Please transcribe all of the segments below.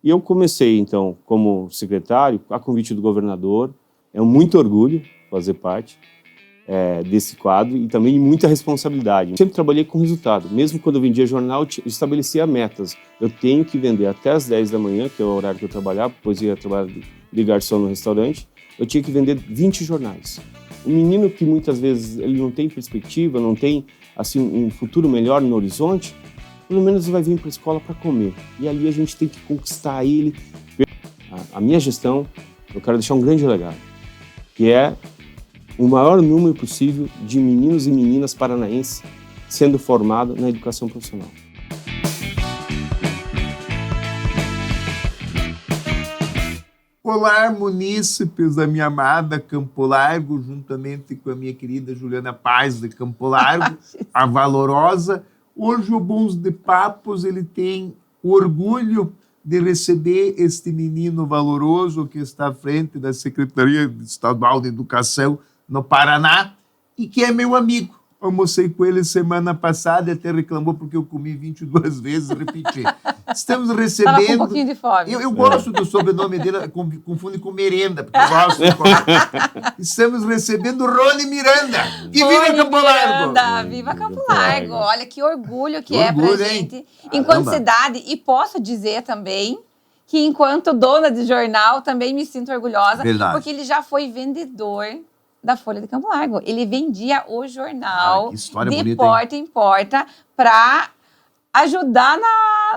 E eu comecei, então, como secretário, a convite do governador. É um muito orgulho fazer parte desse quadro e também muita responsabilidade. Eu sempre trabalhei com resultado. Mesmo quando eu vendia jornal, eu estabelecia metas. Eu tenho que vender até as 10 da manhã, que é o horário que eu trabalhava, depois ia trabalhar de garçom no restaurante. Eu tinha que vender 20 jornais. Um menino que muitas vezes ele não tem perspectiva, não tem assim, um futuro melhor no horizonte, pelo menos vai vir para a escola para comer. E ali a gente tem que conquistar ele. A minha gestão, eu quero deixar um grande legado, que é o maior número possível de meninos e meninas paranaenses sendo formados na educação profissional. Olá, munícipes da minha amada Campo Largo, juntamente com a minha querida Juliana Paz de Campo Largo, a valorosa. Hoje o Bons de Papos ele tem o orgulho de receber este menino valoroso que está à frente da Secretaria Estadual de Educação no Paraná e que é meu amigo. Almocei com ele semana passada e até reclamou porque eu comi 22 vezes, repeti. Estamos recebendo... Estava com um pouquinho de fome. Eu gosto do sobrenome dele, confunde com merenda, porque eu gosto de comer. Estamos recebendo Rony Miranda. E viva Campo Largo! Viva Campo Largo! Olha que orgulho que orgulho, pra gente, enquanto cidade. E posso dizer também que enquanto dona de jornal, também me sinto orgulhosa. Verdade. Porque ele já foi vendedor da Folha de Campo Largo. Ele vendia o jornal de porta em porta para ajudar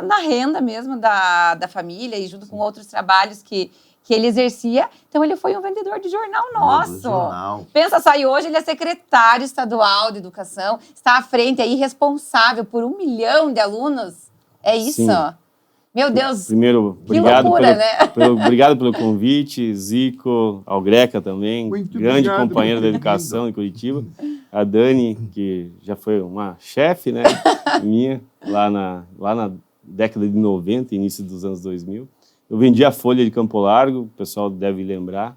na renda mesmo da família e junto com outros trabalhos que ele exercia. Então, ele foi um vendedor de jornal nosso. Pensa, sai hoje, ele é secretário estadual de educação, está à frente aí, responsável por 1 milhão de alunos. É isso? Sim. Meu Deus, primeiro, obrigado pelo convite, Zico, ao Greca também, grande companheiro da educação em Curitiba. A Dani, que já foi uma chefe, né, minha, lá na década de 90, início dos anos 2000. Eu vendi a Folha de Campo Largo, o pessoal deve lembrar.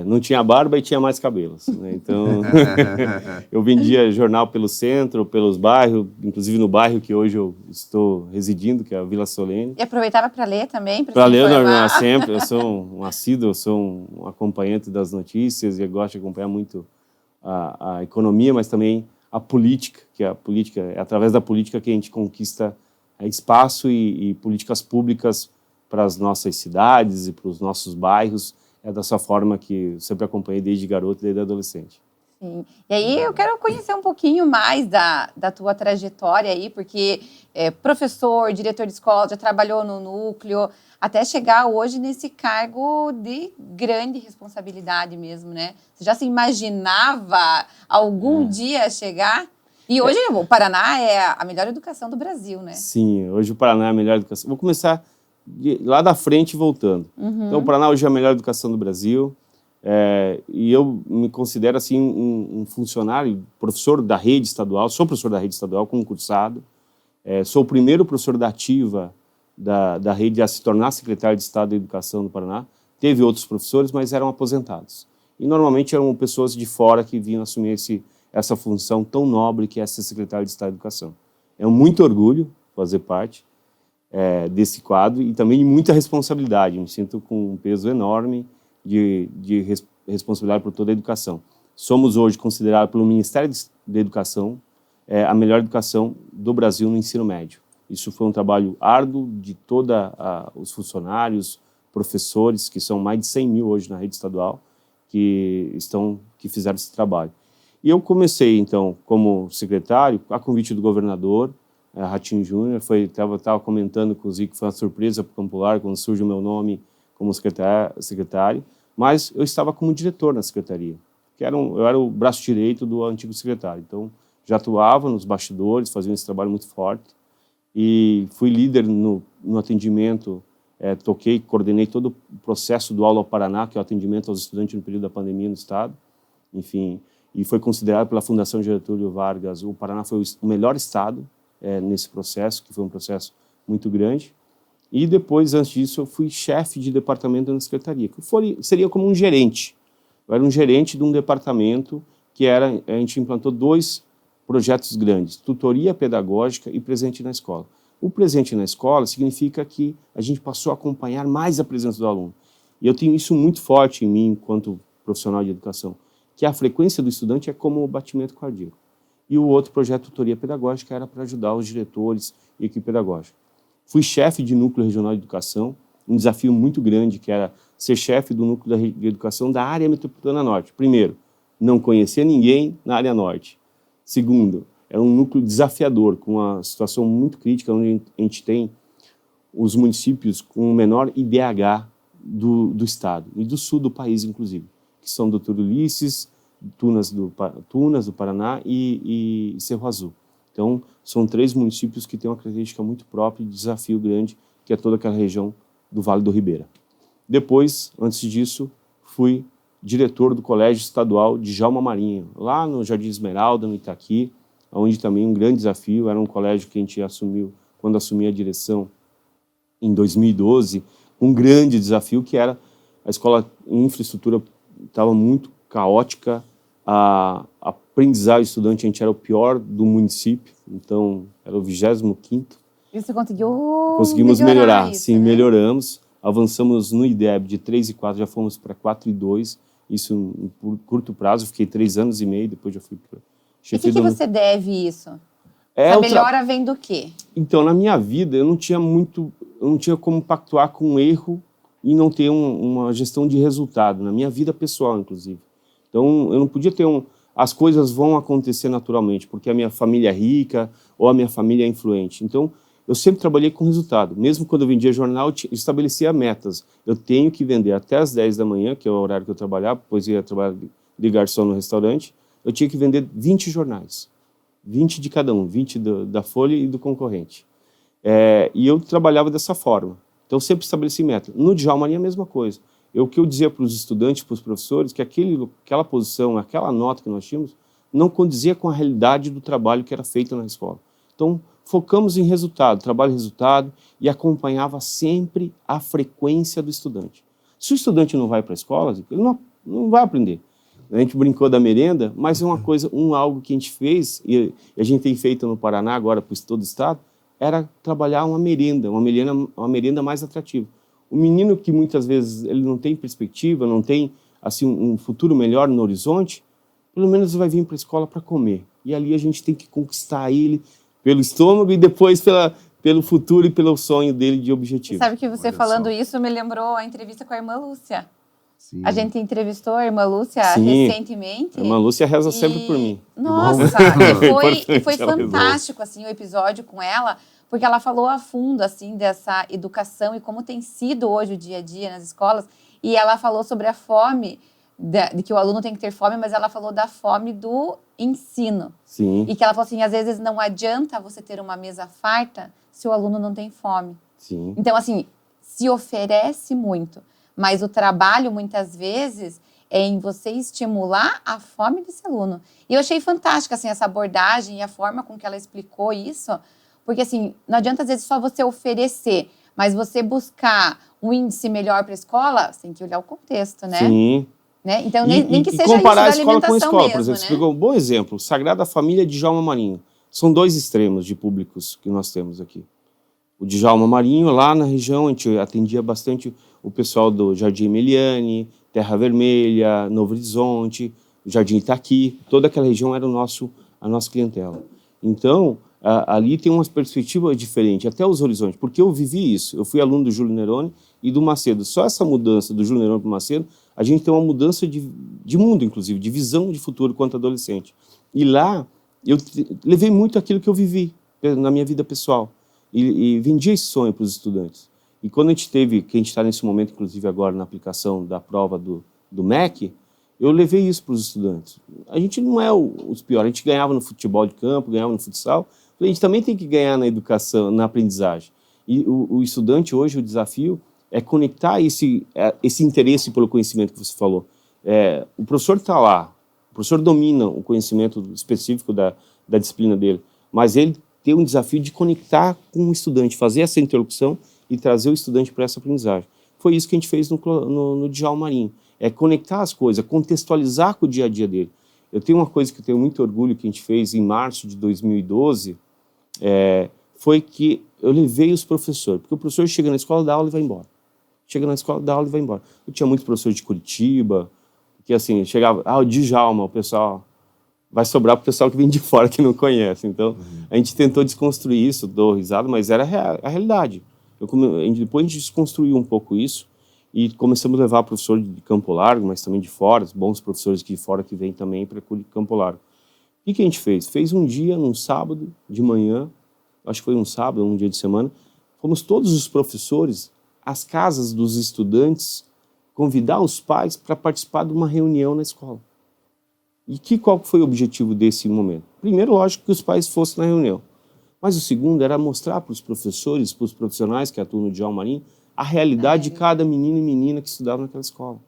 Não tinha barba e tinha mais cabelos, né? Então, eu vendia jornal pelo centro, pelos bairros, inclusive no bairro que hoje eu estou residindo, que é a Vila Solene. E aproveitava para ler também? Para ler, sempre. Eu sou um assíduo, eu sou um acompanhante das notícias e gosto de acompanhar muito a economia, mas também a política, que a política é através da política que a gente conquista espaço e políticas públicas para as nossas cidades e para os nossos bairros. É dessa forma que eu sempre acompanhei desde garoto e desde adolescente. Sim. E aí eu quero conhecer um pouquinho mais da tua trajetória aí, porque professor, diretor de escola, já trabalhou no núcleo, até chegar hoje nesse cargo de grande responsabilidade mesmo, né? Você já se imaginava algum dia chegar? E hoje o Paraná é a melhor educação do Brasil, né? Sim, hoje o Paraná é a melhor educação. Vou começar lá da frente voltando. Então, o Paraná hoje é a melhor educação do Brasil e eu me considero assim um funcionário, professor da rede estadual, sou professor da rede estadual, concursado, sou o primeiro professor da ativa da rede a se tornar secretário de Estado de Educação do Paraná. Teve outros professores, mas eram aposentados. E normalmente eram pessoas de fora que vinham assumir essa função tão nobre que é ser secretário de Estado de Educação. É um muito orgulho fazer parte desse quadro e também muita responsabilidade. Me sinto com um peso enorme de responsabilidade por toda a educação. Somos hoje considerados pelo Ministério da Educação a melhor educação do Brasil no ensino médio. Isso foi um trabalho árduo de todos os funcionários, professores, que são mais de 100 mil hoje na rede estadual, que fizeram esse trabalho. E eu comecei, então, como secretário, a convite do governador, Ratinho Júnior, estava comentando com o Zico, foi uma surpresa para o Campo Largo quando surge o meu nome como secretário, mas eu estava como diretor na secretaria, eu era o braço direito do antigo secretário, então já atuava nos bastidores, fazia esse trabalho muito forte e fui líder no atendimento, coordenei todo o processo do Aula ao Paraná, que é o atendimento aos estudantes no período da pandemia no estado, enfim, e foi considerado pela Fundação Getúlio Vargas, o Paraná foi o melhor estado nesse processo, que foi um processo muito grande. E depois, antes disso, eu fui chefe de departamento na secretaria, que seria como um gerente. Eu era um gerente de um departamento que a gente implantou 2 projetos grandes, tutoria pedagógica e presente na escola. O presente na escola significa que a gente passou a acompanhar mais a presença do aluno. E eu tenho isso muito forte em mim, enquanto profissional de educação, que a frequência do estudante é como o batimento cardíaco. E o outro projeto Tutoria Pedagógica era para ajudar os diretores e equipe pedagógica. Fui chefe de núcleo regional de educação, um desafio muito grande, que era ser chefe do núcleo de educação da área metropolitana norte. Primeiro, não conhecer ninguém na área norte. Segundo, é um núcleo desafiador, com uma situação muito crítica, onde a gente tem os municípios com o menor IDH do estado, e do sul do país, inclusive, que são Doutor Ulisses, Tunas do Paraná e Cerro Azul. Então, são 3 municípios que têm uma característica muito própria e desafio grande, que é toda aquela região do Vale do Ribeira. Depois, antes disso, fui diretor do Colégio Estadual de Djalma Marinho, lá no Jardim Esmeralda, no Itaqui, onde também um grande desafio, era um colégio que a gente assumiu, quando assumi a direção em 2012, um grande desafio que era a escola em infraestrutura estava muito caótica, a aprendizagem do estudante, a gente era o pior do município, então era o 25º. E você conseguiu Conseguimos melhorar, isso, sim, né? Melhoramos, avançamos no IDEB de 3 e 4, já fomos para 4 e 2, isso em curto prazo, fiquei 3 anos e meio, depois já fui para chefia. E o que você deve isso? A melhora vem do quê? Então, na minha vida, eu não tinha como pactuar com um erro e não ter uma gestão de resultado, na minha vida pessoal, inclusive. Então, eu não podia ter as coisas vão acontecer naturalmente, porque a minha família é rica ou a minha família é influente. Então, eu sempre trabalhei com resultado. Mesmo quando eu vendia jornal, eu estabelecia metas. Eu tenho que vender até as 10 da manhã, que é o horário que eu trabalhava, depois ia trabalhar de garçom no restaurante, eu tinha que vender 20 jornais. 20 de cada um, 20 da Folha e do concorrente. E eu trabalhava dessa forma. Então, eu sempre estabeleci meta. No Djalma Marinho, a mesma coisa. O que eu dizia para os estudantes, para os professores, que aquela posição, aquela nota que nós tínhamos, não condizia com a realidade do trabalho que era feito na escola. Então, focamos em resultado, trabalho e resultado, e acompanhava sempre a frequência do estudante. Se o estudante não vai para a escola, ele não vai aprender. A gente brincou da merenda, mas é uma coisa, algo que a gente fez, e a gente tem feito no Paraná agora, para todo o estado, era trabalhar uma merenda mais atrativa. O menino que muitas vezes ele não tem perspectiva, não tem assim um futuro melhor no horizonte, pelo menos vai vir para a escola para comer. E ali a gente tem que conquistar ele pelo estômago e depois pelo futuro e pelo sonho dele de objetivo. Sabe que você falando isso me lembrou a entrevista com a irmã Lúcia. Sim. A gente entrevistou a irmã Lúcia recentemente. A irmã Lúcia reza sempre por mim. Nossa, foi fantástico assim, o episódio com ela, porque ela falou a fundo assim, dessa educação e como tem sido hoje o dia a dia nas escolas. E ela falou sobre a fome, de que o aluno tem que ter fome, mas ela falou da fome do ensino. Sim. E que ela falou assim, às vezes não adianta você ter uma mesa farta se o aluno não tem fome. Sim. Então, assim, se oferece muito. Mas o trabalho, muitas vezes, é em você estimular a fome desse aluno. E eu achei fantástica, assim, essa abordagem e a forma com que ela explicou isso. Porque, assim, não adianta, às vezes, só você oferecer, mas você buscar um índice melhor para a escola, você tem que olhar o contexto, né? Sim. Né? Então, nem que seja comparar isso da a escola com a escola, mesmo, por exemplo. né? Você pegou um bom exemplo, Sagrada Família de Djalma Marinho. São 2 extremos de públicos que nós temos aqui. O Djalma Marinho, lá na região, a gente atendia bastante o pessoal do Jardim Emiliane, Terra Vermelha, Novo Horizonte, Jardim Itaqui, toda aquela região era a nossa clientela. Então, ali tem uma perspectiva diferente, até os horizontes, porque eu vivi isso. Eu fui aluno do Júlio Neroni e do Macedo. Só essa mudança do Júlio Neroni para o Macedo, a gente tem uma mudança de mundo, inclusive, de visão de futuro quanto adolescente. E lá, eu levei muito aquilo que eu vivi na minha vida pessoal. E vendia esse sonho para os estudantes. E quando a gente está nesse momento, inclusive agora na aplicação da prova do MEC, eu levei isso para os estudantes. A gente não é os piores, a gente ganhava no futebol de campo, ganhava no futsal, a gente também tem que ganhar na educação, na aprendizagem. E o estudante hoje, o desafio é conectar esse interesse pelo conhecimento que você falou. O professor está lá, o professor domina o conhecimento específico da disciplina dele, mas ele ter um desafio de conectar com o estudante, fazer essa interlocução e trazer o estudante para essa aprendizagem. Foi isso que a gente fez no Djalma Marinho. É conectar as coisas, contextualizar com o dia a dia dele. Eu tenho uma coisa que eu tenho muito orgulho que a gente fez em março de 2012, foi que eu levei os professores, porque o professor chega na escola, dá aula e vai embora. Chega na escola, dá aula e vai embora. Eu tinha muitos professores de Curitiba, que assim, chegava, o Djalma, o pessoal vai sobrar para o pessoal que vem de fora, que não conhece. Então, a gente tentou desconstruir isso, dou risada, mas era a realidade. Depois a gente desconstruiu um pouco isso e começamos a levar professor de Campo Largo, mas também de fora, bons professores de fora que vêm também para Campo Largo. O que a gente fez? Fez um dia, num sábado de manhã, acho que foi um sábado, um dia de semana, fomos todos os professores às casas dos estudantes convidar os pais para participar de uma reunião na escola. E qual foi o objetivo desse momento? Primeiro, lógico, que os pais fossem na reunião. Mas o segundo era mostrar para os professores, para os profissionais que atuam no Djalma Marinho, a realidade de cada menino e menina que estudava naquela escola.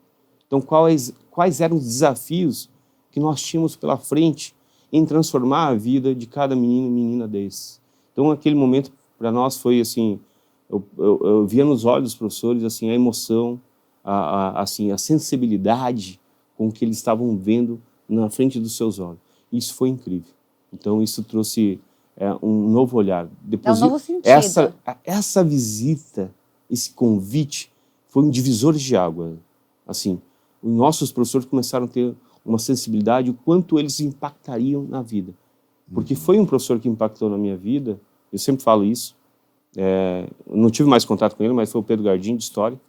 Então, quais eram os desafios que nós tínhamos pela frente em transformar a vida de cada menino e menina desses. Então, aquele momento, para nós, foi assim, eu via nos olhos dos professores assim, a emoção, a sensibilidade com que eles estavam vendo na frente dos seus olhos. Isso foi incrível. Então, isso trouxe um novo olhar. Depois, um novo sentido. Essa visita, esse convite, foi um divisor de água. Assim, os nossos professores começaram a ter uma sensibilidade, o quanto eles impactariam na vida. Porque foi um professor que impactou na minha vida, eu sempre falo isso, não tive mais contato com ele, mas foi o Pedro Gardim, de História,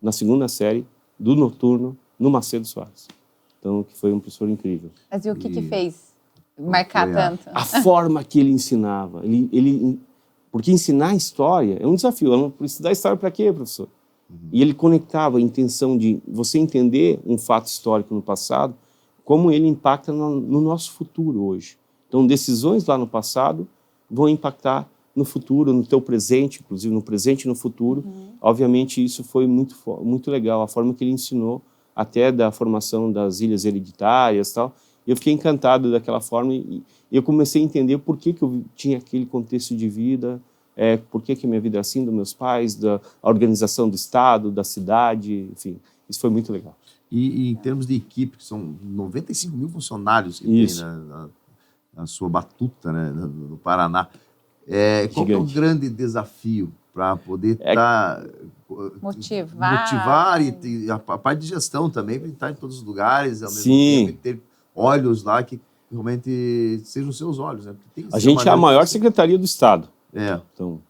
na 2ª série do Noturno, no Macedo Soares. Então, que foi um professor incrível. Mas e o que fez marcar tanto? A forma que ele ensinava. Porque ensinar história é um desafio. Eu não preciso estudar história para quê, professor? E ele conectava a intenção de você entender um fato histórico no passado, como ele impacta no nosso futuro hoje. Então, decisões lá no passado vão impactar no futuro, no teu presente, inclusive no presente e no futuro. Obviamente, isso foi muito legal, a forma que ele ensinou, até da formação das ilhas hereditárias e tal. Eu fiquei encantado daquela forma e eu comecei a entender por que eu tinha aquele contexto de vida, por que a minha vida era assim, dos meus pais, da organização do Estado, da cidade, enfim. Isso foi muito legal. E em termos de equipe, que são 95 mil funcionários que tem na sua batuta, né, no Paraná, qual que é o grande desafio para poder motivar e a parte de gestão também, para estar em todos os lugares, ao mesmo tempo, e ter olhos lá que realmente sejam os seus olhos. Né? A gente é a maior secretaria do Estado. Então,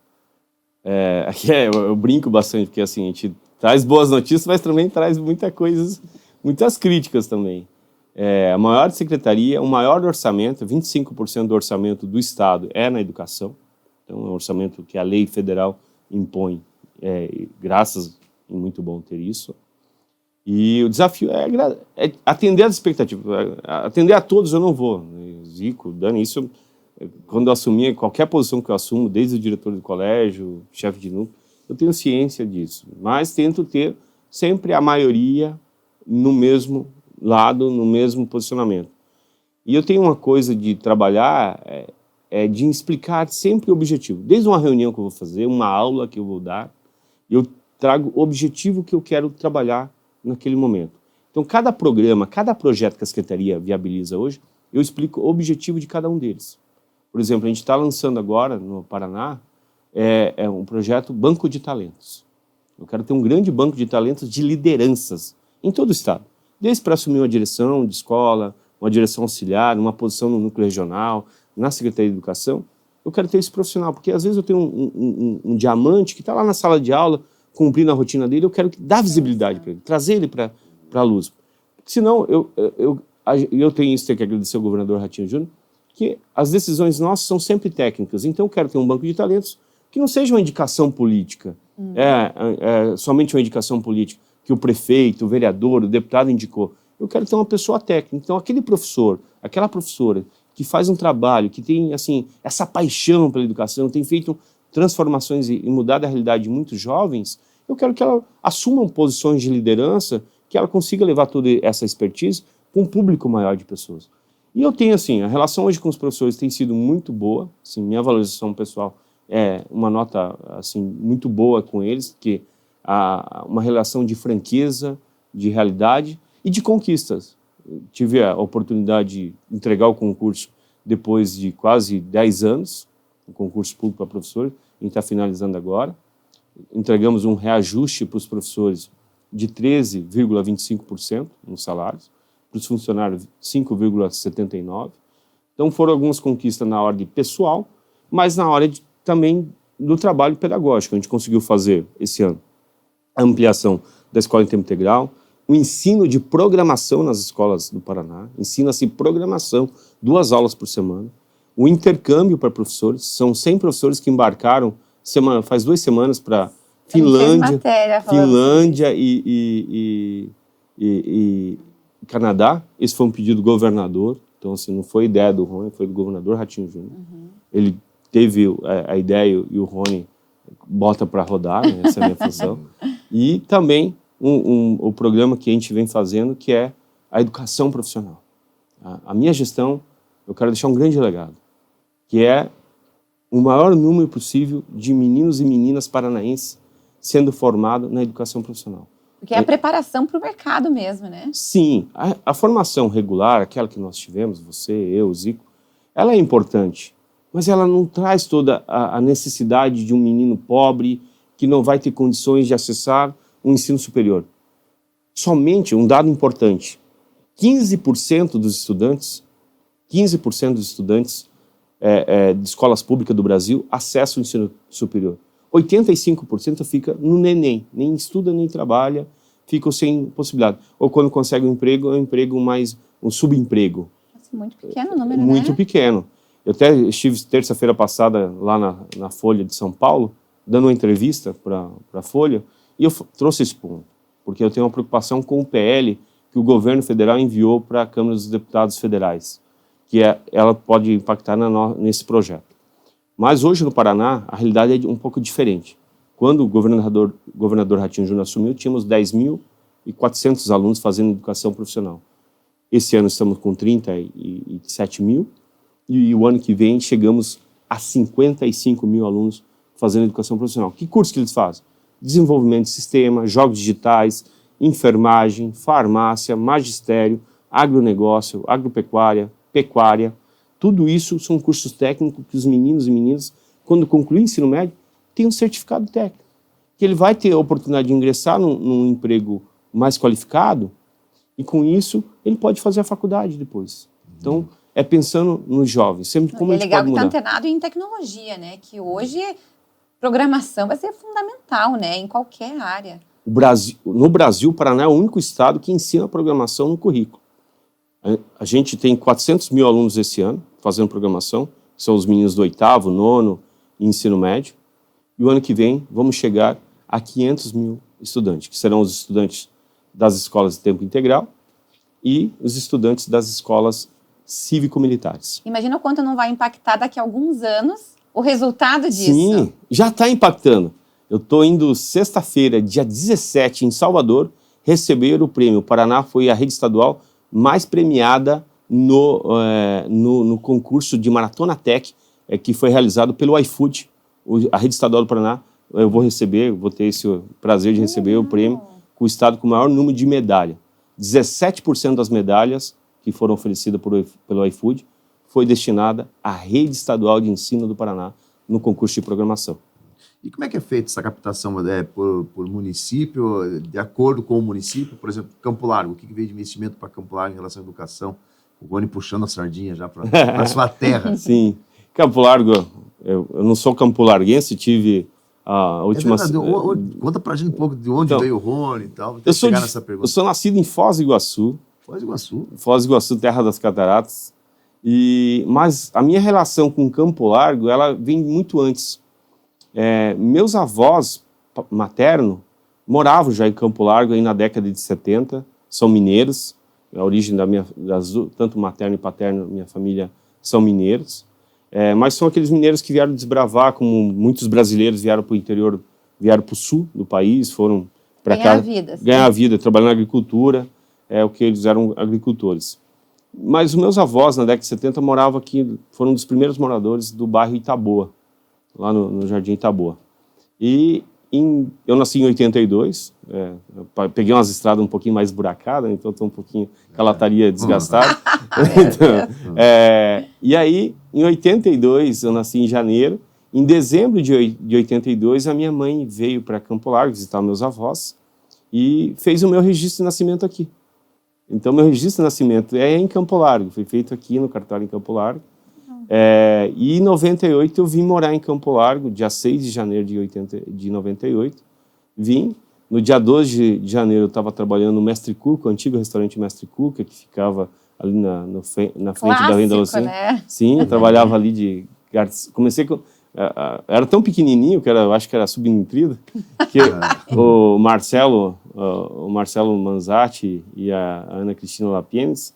aqui eu brinco bastante, porque assim, a gente traz boas notícias, mas também traz muitas críticas também. A maior secretaria, o maior orçamento, 25% do orçamento do Estado é na educação. Então, é um orçamento que a lei federal impõe, graças, é muito bom ter isso. E o desafio é atender às expectativas. Atender a todos eu não vou. Zico, Dani, isso, quando eu assumi, qualquer posição que eu assumo, desde o diretor do colégio, chefe de núcleo, eu tenho ciência disso. Mas tento ter sempre a maioria no mesmo lado, no mesmo posicionamento. E eu tenho uma coisa de trabalhar, de explicar sempre o objetivo. Desde uma reunião que eu vou fazer, uma aula que eu vou dar, eu trago o objetivo que eu quero trabalhar naquele momento. Então, cada programa, cada projeto que a Secretaria viabiliza hoje, eu explico o objetivo de cada um deles. Por exemplo, a gente está lançando agora, no Paraná, um projeto Banco de Talentos. Eu quero ter um grande banco de talentos de lideranças em todo o Estado. Desde para assumir uma direção de escola, uma direção auxiliar, uma posição no núcleo regional, na Secretaria de Educação, eu quero ter esse profissional, porque às vezes eu tenho um diamante que está lá na sala de aula, cumprindo a rotina dele, eu quero dar visibilidade para ele, trazer ele para a luz. Porque senão, eu tenho que agradecer ao governador Ratinho Júnior, que as decisões nossas são sempre técnicas. Então, eu quero ter um banco de talentos que não seja uma indicação política, somente uma indicação política, que o prefeito, o vereador, o deputado indicou. Eu quero ter uma pessoa técnica. Então, aquele professor, aquela professora que faz um trabalho, que tem assim, essa paixão pela educação, tem feito transformações e mudado a realidade de muitos jovens, eu quero que ela assuma posições de liderança, que ela consiga levar toda essa expertise para um público maior de pessoas. E eu tenho, assim, a relação hoje com os professores tem sido muito boa, assim, minha valorização pessoal é uma nota, assim, muito boa com eles, que há uma relação de franqueza, de realidade e de conquistas. Eu tive a oportunidade de entregar o concurso depois de quase 10 anos, um concurso público para professores, a gente está finalizando agora. Entregamos um reajuste para os professores de 13,25% nos salários, para os funcionários 5,79%. Então foram algumas conquistas na ordem pessoal, mas na hora também do trabalho pedagógico. A gente conseguiu fazer esse ano a ampliação da escola em tempo integral, o ensino de programação nas escolas do Paraná, ensina-se programação, 2 aulas por semana, o intercâmbio para professores, são 100 professores que embarcaram faz 2 semanas para Finlândia e Canadá. Esse foi um pedido do governador, então assim, não foi ideia do Rony, foi do governador Ratinho Júnior. Ele teve a ideia e o Rony bota para rodar, né? Essa é a minha função. E também o programa que a gente vem fazendo, que é a educação profissional. A minha gestão, eu quero deixar um grande legado, que é o maior número possível de meninos e meninas paranaenses sendo formados na educação profissional. Porque é a preparação para o mercado mesmo, né? Sim, a formação regular, aquela que nós tivemos, você, eu, Zico, ela é importante, mas ela não traz toda a necessidade de um menino pobre que não vai ter condições de acessar um ensino superior. Somente um dado importante, 15% dos estudantes de escolas públicas do Brasil acessam o ensino superior. 85% fica no neném, nem estuda nem trabalha, ficam sem possibilidade. Ou quando consegue um emprego, é um emprego mais um subemprego. Muito pequeno o número, Muito pequeno. Eu até estive terça-feira passada lá na Folha de São Paulo, dando uma entrevista para a Folha, e eu trouxe esse ponto, porque eu tenho uma preocupação com o PL que o governo federal enviou para a Câmara dos Deputados Federais, que ela pode impactar nesse projeto. Mas hoje no Paraná, a realidade é um pouco diferente. Quando o governador Ratinho Júnior assumiu, tínhamos 10.400 alunos fazendo educação profissional. Esse ano estamos com 37 mil, e o ano que vem chegamos a 55 mil alunos fazendo educação profissional. Que curso que eles fazem? Desenvolvimento de sistema, jogos digitais, enfermagem, farmácia, magistério, agronegócio, agropecuária, pecuária. Tudo isso são cursos técnicos que os meninos e meninas, quando concluem o ensino médio, têm um certificado técnico. Que ele vai ter a oportunidade de ingressar num emprego mais qualificado e, com isso, ele pode fazer a faculdade depois. Então, é pensando nos jovens, sempre como a gente pode mudar. É legal que está antenado em tecnologia, né? Que hoje programação vai ser fundamental, né? Em qualquer área. No Brasil, o Paraná é o único estado que ensina programação no currículo. A gente tem 400 mil alunos esse ano fazendo programação, que são os meninos do 8º, 9º e ensino médio. E o ano que vem vamos chegar a 500 mil estudantes, que serão os estudantes das escolas de tempo integral e os estudantes das escolas cívico-militares. Imagina o quanto não vai impactar daqui a alguns anos o resultado disso. Sim, já está impactando. Eu estou indo sexta-feira, dia 17, em Salvador, receber o prêmio. O Paraná foi a rede estadual mais premiada no concurso de Maratona Tech, que foi realizado pelo iFood, a rede estadual do Paraná. Eu vou ter esse prazer de receber o prêmio com o estado com o maior número de medalhas. 17% das medalhas que foram oferecidas pelo iFood foi destinada à rede estadual de ensino do Paraná no concurso de programação. E como é que é feita essa captação por município, de acordo com o município? Por exemplo, Campo Largo, o que veio de investimento para Campo Largo em relação à educação? O Rony puxando a sardinha já para a sua terra. Sim, Campo Largo, eu não sou campolarguense, tive a última... Conta pra gente um pouco de onde veio o Rony e tal. Eu sou nascido em Foz do Iguaçu. Foz do Iguaçu? Foz do Iguaçu, terra das cataratas. Mas a minha relação com Campo Largo, ela vem muito antes. Meus avós maternos moravam já em Campo Largo aí na década de 70, são mineiros, a origem tanto materno e paterno, minha família são mineiros, mas são aqueles mineiros que vieram desbravar, como muitos brasileiros vieram para o interior, vieram para o sul do país, foram para cá ganhar a vida, trabalhando na agricultura, o que eles eram agricultores. Mas os meus avós, na década de 70, moravam aqui, foram um dos primeiros moradores do bairro Itaboa, lá no Jardim Itaboa. E eu nasci em 82, peguei umas estradas um pouquinho mais buracadas, então estou um pouquinho com a lataria desgastada. Então, e aí, em 82, eu nasci em janeiro. Em dezembro de 82, a minha mãe veio para Campo Largo visitar meus avós e fez o meu registro de nascimento aqui. Então, meu registro de nascimento é em Campo Largo, foi feito aqui no cartório em Campo Largo. E em 98 eu vim morar em Campo Largo, dia 6 de janeiro de 98. Vim. No dia 12 de janeiro eu estava trabalhando no Mestre Cuca, o antigo restaurante Mestre Cuca, que ficava ali na frente da Venda Lucena. Né? Sim, eu trabalhava ali de... Comecei com... Era tão pequenininho, eu acho que era subnutrido, que o Marcelo Manzatti e a Ana Cristina Lapienes,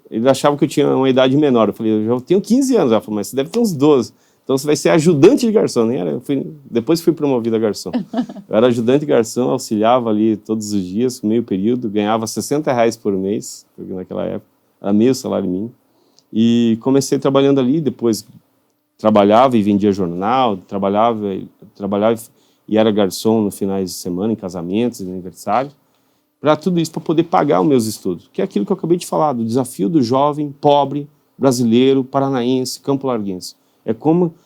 eles achavam que eu tinha uma idade menor. Eu falei, eu já tenho 15 anos. Ela falou, mas você deve ter uns 12. Então você vai ser ajudante de garçom. Nem era, depois fui promovido a garçom. Eu era ajudante de garçom, auxiliava ali todos os dias, meio período, ganhava R$60 por mês, porque naquela época era meio salário mínimo. E comecei trabalhando ali, depois trabalhava e vendia jornal, trabalhava e era garçom no finais de semana, em casamentos, em aniversários, para tudo isso, para poder pagar os meus estudos, que é aquilo que eu acabei de falar, do desafio do jovem, pobre, brasileiro, paranaense, campo-larguense.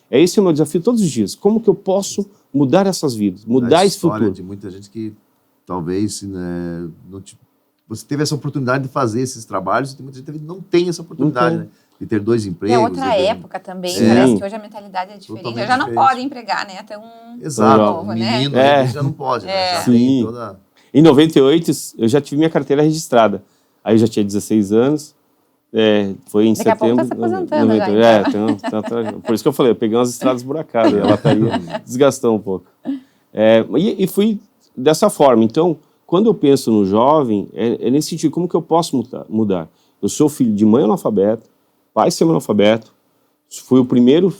Esse é o meu desafio todos os dias. Como que eu posso mudar essas vidas, mudar esse futuro? De muita gente que talvez, né, você teve essa oportunidade de fazer esses trabalhos, e muita gente que não tem essa oportunidade, né? De ter 2 empregos. É outra época também, parece que hoje a mentalidade é diferente. Totalmente já não diferente. Pode empregar, né? Até Exato, novo, menino né? Já não pode, né? Já Sim. tem toda... Em 98, eu já tive minha carteira registrada. Aí eu já tinha 16 anos, foi em Daqui a pouco setembro. Tá se aposentando já, então. Por isso que eu falei, eu peguei umas estradas buracadas, a lataria desgastou um pouco. E fui dessa forma. Então, quando eu penso no jovem, é nesse sentido, como que eu posso mudar? Eu sou filho de mãe analfabeta, pai semi-analfabeto, fui o primeiro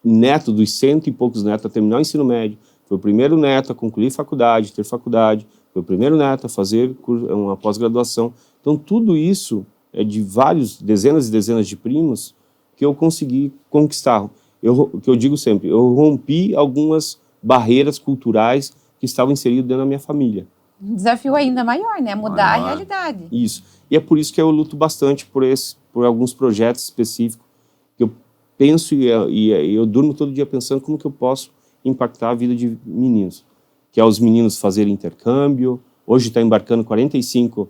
neto dos 100 e poucos netos a terminar o ensino médio, fui o primeiro neto a concluir faculdade, ter faculdade, fui o primeiro neto a fazer uma pós-graduação. Então, tudo isso é de dezenas e dezenas de primos que eu consegui conquistar. Que eu digo sempre, eu rompi algumas barreiras culturais que estavam inseridas dentro da minha família. Um desafio ainda maior, né? Mudar a realidade. Isso. E é por isso que eu luto bastante por alguns projetos específicos que eu penso e eu durmo todo dia pensando como que eu posso impactar a vida de meninos. Que é os meninos fazerem intercâmbio. Hoje está embarcando 45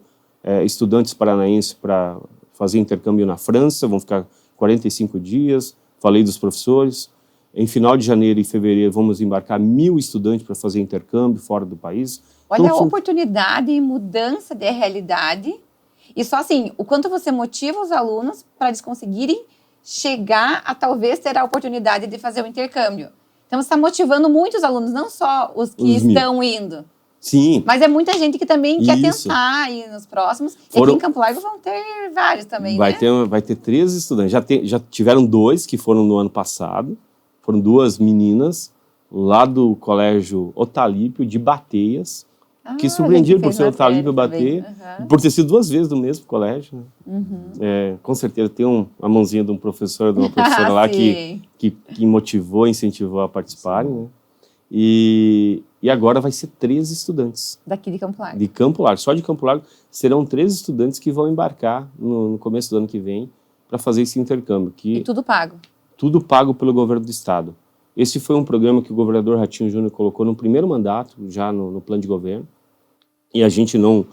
estudantes paranaenses para fazer intercâmbio na França, vão ficar 45 dias. Falei dos professores. Em final de janeiro e fevereiro vamos embarcar 1.000 estudantes para fazer intercâmbio fora do país. Olha, então, oportunidade e mudança de realidade. E só assim, o quanto você motiva os alunos para eles conseguirem chegar a talvez ter a oportunidade de fazer o intercâmbio. Então, você está motivando muitos alunos, não só os que estão indo. Sim. Mas é muita gente que também quer tentar ir nos próximos. E aqui em Campo Largo vão ter vários também, vai ter 13 estudantes. Já tiveram 2 que foram no ano passado. Foram 2 meninas lá do colégio Otalípio de Bateias, que surpreendiam por ser Otalípio Bateia, por ter sido 2 vezes do mesmo colégio. Né? Com certeza tem uma mãozinha de um professor, de uma professora lá que motivou, incentivou a participarem. Né? E agora vai ser 13 estudantes. Daqui de Campo Largo. De Campo Largo. Só de Campo Largo serão 13 estudantes que vão embarcar no começo do ano que vem para fazer esse intercâmbio. E tudo pago? Tudo pago pelo governo do estado. Esse foi um programa que o governador Ratinho Júnior colocou no primeiro mandato, já no plano de governo. E a gente não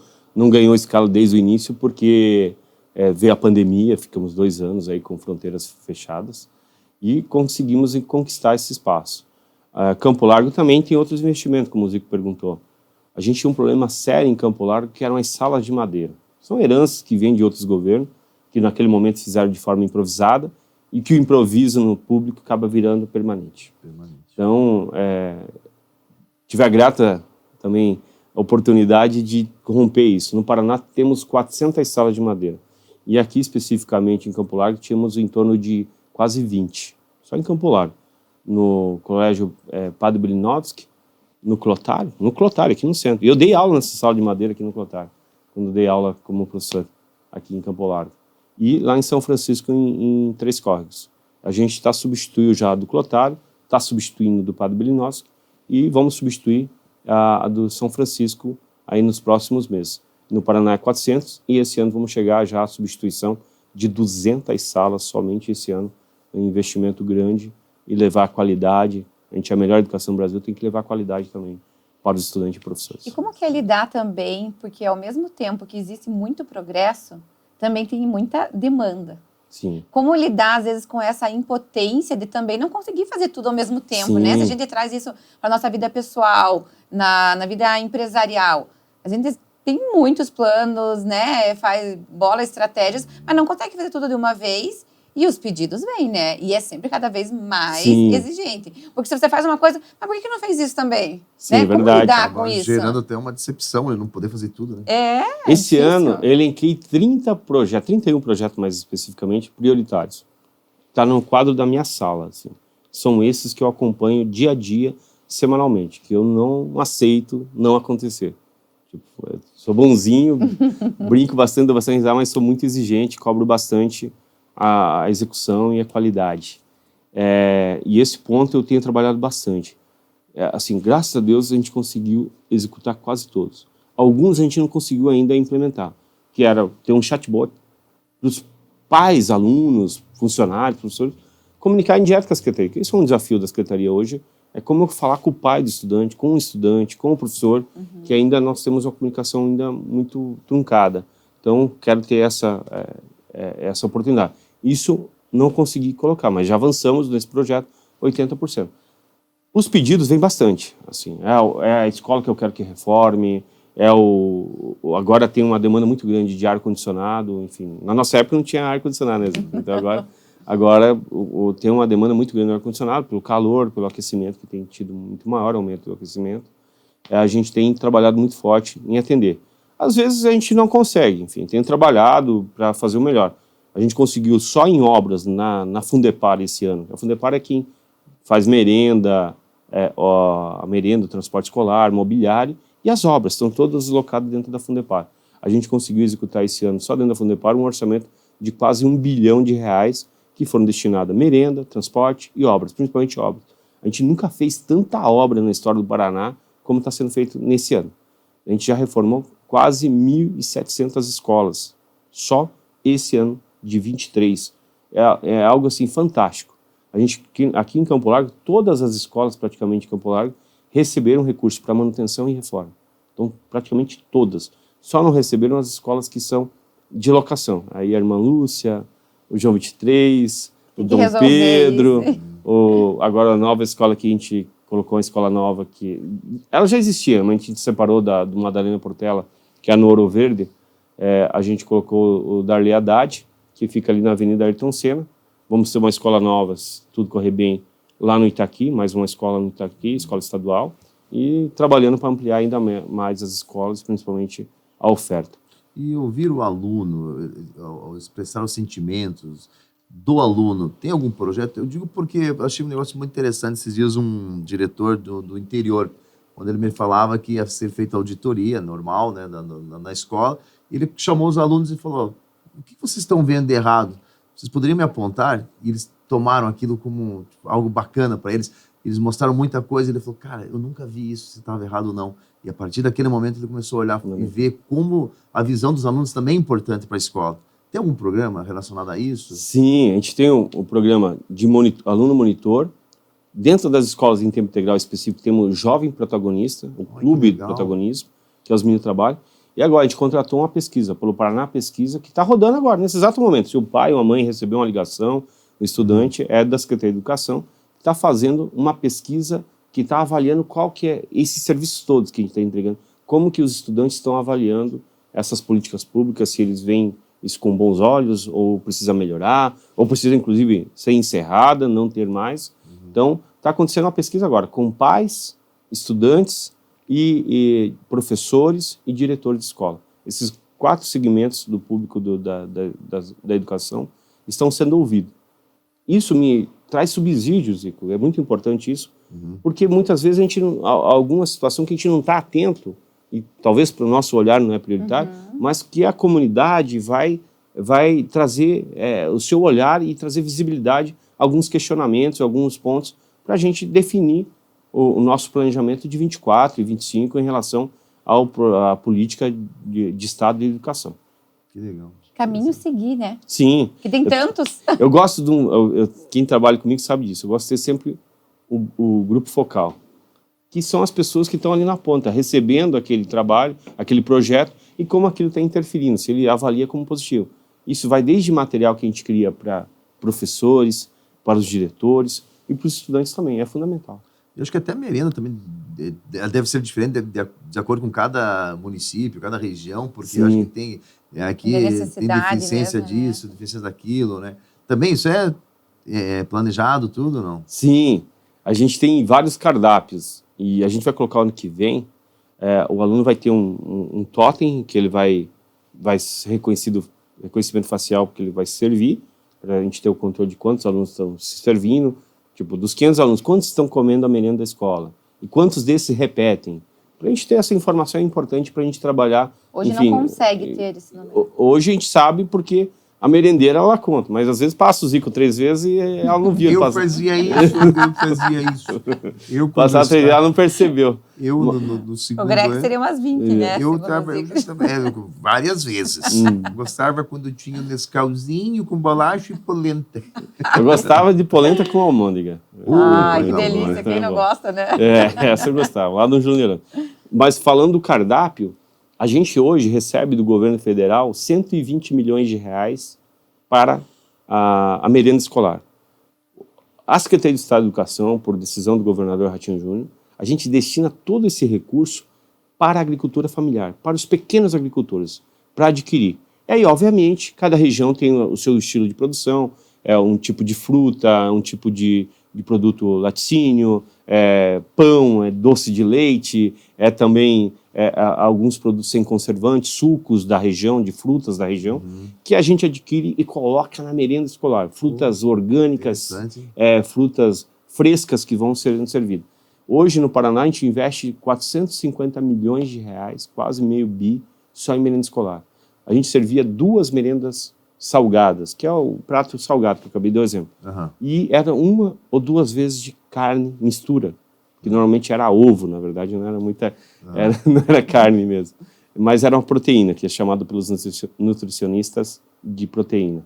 ganhou escala desde o início porque veio a pandemia, ficamos 2 anos aí com fronteiras fechadas e conseguimos conquistar esse espaço. Campo Largo também tem outros investimentos, como o Zico perguntou. A gente tinha um problema sério em Campo Largo, que eram as salas de madeira. São heranças que vêm de outros governos, que naquele momento fizeram de forma improvisada, e que o improviso no público acaba virando permanente. Então, tive a grata também oportunidade de romper isso. No Paraná temos 400 salas de madeira. E aqui, especificamente em Campo Largo, tínhamos em torno de quase 20. Só em Campo Largo. No colégio Padre Blinovski, no Clotário, aqui no centro. E eu dei aula nessa sala de madeira aqui no Clotário, quando dei aula como professor aqui em Campo Largo. E lá em São Francisco, em Três Córregos. A gente está substituindo já do Clotário, está substituindo do Padre Blinovski, e vamos substituir a do São Francisco aí nos próximos meses. No Paraná é 400 e esse ano vamos chegar já à substituição de 200 salas somente esse ano, um investimento grande e levar a qualidade. A gente é a melhor educação do Brasil, tem que levar a qualidade também para os estudantes e professores. E como que é lidar também, porque ao mesmo tempo que existe muito progresso, também tem muita demanda. Sim. Como lidar, às vezes, com essa impotência de também não conseguir fazer tudo ao mesmo tempo, né? Se a gente traz isso para a nossa vida pessoal, na vida empresarial, a gente tem muitos planos, né? Faz bola, estratégias, mas não consegue fazer tudo de uma vez. E os pedidos vêm, né? E é sempre cada vez mais exigente. Porque se você faz uma coisa, mas por que não fez isso também? Sim, né? verdade. Como lidar com isso? Gerando até uma decepção, ele não poder fazer tudo, né? Esse ano, eu elenquei 31 projetos mais especificamente, prioritários. Está no quadro da minha sala, assim. São esses que eu acompanho dia a dia, semanalmente, que eu não aceito não acontecer. Tipo, eu sou bonzinho, brinco bastante, dou bastante risada, mas sou muito exigente, cobro bastante a execução e a qualidade. E esse ponto eu tenho trabalhado bastante. Assim, graças a Deus a gente conseguiu executar quase todos. Alguns a gente não conseguiu ainda implementar, que era ter um chatbot para os pais, alunos, funcionários, professores, comunicar em direto com a secretaria. Esse é um desafio da secretaria hoje, é como eu falar com o pai do estudante, com o professor, que ainda nós temos uma comunicação ainda muito truncada. Então, quero ter essa oportunidade. Isso não consegui colocar, mas já avançamos nesse projeto 80%. Os pedidos vêm bastante. Assim, é a escola que eu quero que reforme, agora tem uma demanda muito grande de ar-condicionado, enfim. Na nossa época não tinha ar-condicionado, né? Então agora tem uma demanda muito grande de ar-condicionado, pelo calor, pelo aquecimento, que tem tido muito maior aumento do aquecimento. A gente tem trabalhado muito forte em atender. Às vezes a gente não consegue, enfim, tem trabalhado para fazer o melhor. A gente conseguiu só em obras na Fundepar esse ano. A Fundepar é quem faz merenda, a merenda, o transporte escolar, mobiliário, e as obras estão todas locadas dentro da Fundepar. A gente conseguiu executar esse ano, só dentro da Fundepar, um orçamento de quase R$1 bilhão que foram destinados a merenda, transporte e obras, principalmente obras. A gente nunca fez tanta obra na história do Paraná como está sendo feito nesse ano. A gente já reformou quase 1.700 escolas, só esse ano de 23. É algo assim fantástico. A gente, aqui em Campo Largo, todas as escolas praticamente em Campo Largo receberam recursos para manutenção e reforma. Então, praticamente todas. Só não receberam as escolas que são de locação. Aí a Irmã Lúcia, o João 23, o Dom Pedro, agora a nova escola que a gente colocou, uma escola nova que... Ela já existia, mas a gente separou do Madalena Portela, que é no Ouro Verde. A gente colocou o Darley Haddad, que fica ali na Avenida Ayrton Senna. Vamos ter uma escola nova, se tudo correr bem, lá no Itaqui, mais uma escola no Itaqui, escola estadual, e trabalhando para ampliar ainda mais as escolas, principalmente a oferta. E ouvir o aluno, expressar os sentimentos do aluno, tem algum projeto? Eu digo porque eu achei um negócio muito interessante. Esses dias um diretor do interior, quando ele me falava que ia ser feita auditoria normal, né, na escola, ele chamou os alunos e falou: o que vocês estão vendo de errado? Vocês poderiam me apontar? E eles tomaram aquilo como algo bacana para eles. Eles mostraram muita coisa e ele falou: cara, eu nunca vi isso, se estava errado ou não. E a partir daquele momento ele começou a olhar e ver como a visão dos alunos também é importante para a escola. Tem algum programa relacionado a isso? Sim, a gente tem o programa de aluno monitor. Dentro das escolas em tempo integral específico, temos o Jovem Protagonista, o Clube do Protagonismo, que é os meninos trabalham. E agora a gente contratou uma pesquisa, pelo Paraná Pesquisa, que está rodando agora, nesse exato momento. Se o pai ou a mãe recebeu uma ligação, o estudante é da Secretaria de Educação, está fazendo uma pesquisa que está avaliando qual que é esses serviços todos que a gente está entregando, como que os estudantes estão avaliando essas políticas públicas, se eles veem isso com bons olhos, ou precisa melhorar, ou precisa, inclusive, ser encerrada, não ter mais. Então, está acontecendo uma pesquisa agora com pais, estudantes e professores e diretores de escola. Esses 4 segmentos do público da educação estão sendo ouvidos. Isso me traz subsídios, Zico, é muito importante isso, porque muitas vezes a gente alguma situação que a gente não está atento, e talvez para o nosso olhar não é prioritário, mas que a comunidade vai trazer o seu olhar e trazer visibilidade a alguns questionamentos, alguns pontos, para a gente definir o nosso planejamento de 24 e 25 em relação à política de Estado de educação. Que legal. Caminho seguir, né? Sim. Que tem tantos. Eu gosto de quem trabalha comigo sabe disso, eu gosto de ter sempre o grupo focal, que são as pessoas que estão ali na ponta, recebendo aquele trabalho, aquele projeto, e como aquilo está interferindo, se ele avalia como positivo. Isso vai desde material que a gente cria para professores, para os diretores e para os estudantes também, é fundamental. Eu acho que até a merenda também deve ser diferente de acordo com cada município, cada região, porque eu acho que tem deficiência mesmo, disso, deficiência daquilo, né? Também isso é planejado tudo, não? Sim, a gente tem vários cardápios e a gente vai colocar ano que vem, o aluno vai ter um totem que ele vai ser reconhecimento facial, porque ele vai servir, para a gente ter o controle de quantos alunos estão se servindo, tipo, dos 500 alunos, quantos estão comendo a merenda da escola? E quantos desses repetem? Para a gente ter essa informação é importante para a gente trabalhar. Hoje enfim, não consegue ter esse número. Hoje a gente sabe porque a merendeira ela conta, mas às vezes passa o Zico 3 vezes e ela não viu. Eu fazia isso. Eu passava 3 vezes, ela não percebeu. Eu no segundo o Greg seria umas 20, né? Eu várias vezes. Gostava quando tinha um Nescauzinho com bolacha e polenta. Eu gostava de polenta com almôndega. Que delícia. Quem não gosta, né? Essa eu gostava, lá no Júnior. Mas falando do cardápio, a gente hoje recebe do governo federal 120 milhões de reais para a merenda escolar. A Secretaria de Estado de Educação, por decisão do governador Ratinho Júnior, a gente destina todo esse recurso para a agricultura familiar, para os pequenos agricultores, para adquirir. E aí, obviamente, cada região tem o seu estilo de produção, um tipo de fruta, um tipo de produto laticínio, pão, doce de leite, também alguns produtos sem conservantes, sucos da região, de frutas da região, que a gente adquire e coloca na merenda escolar. Frutas orgânicas, frutas frescas que vão sendo servidas. Hoje, no Paraná, a gente investe 450 milhões de reais, quase meio bi, só em merenda escolar. A gente servia 2 merendas salgadas, que é o prato salgado, que eu acabei de dar o exemplo. E era 1 ou 2 vezes de carne mistura, que normalmente era ovo, na verdade, não era não era carne mesmo. Mas era uma proteína, que é chamada pelos nutricionistas de proteína.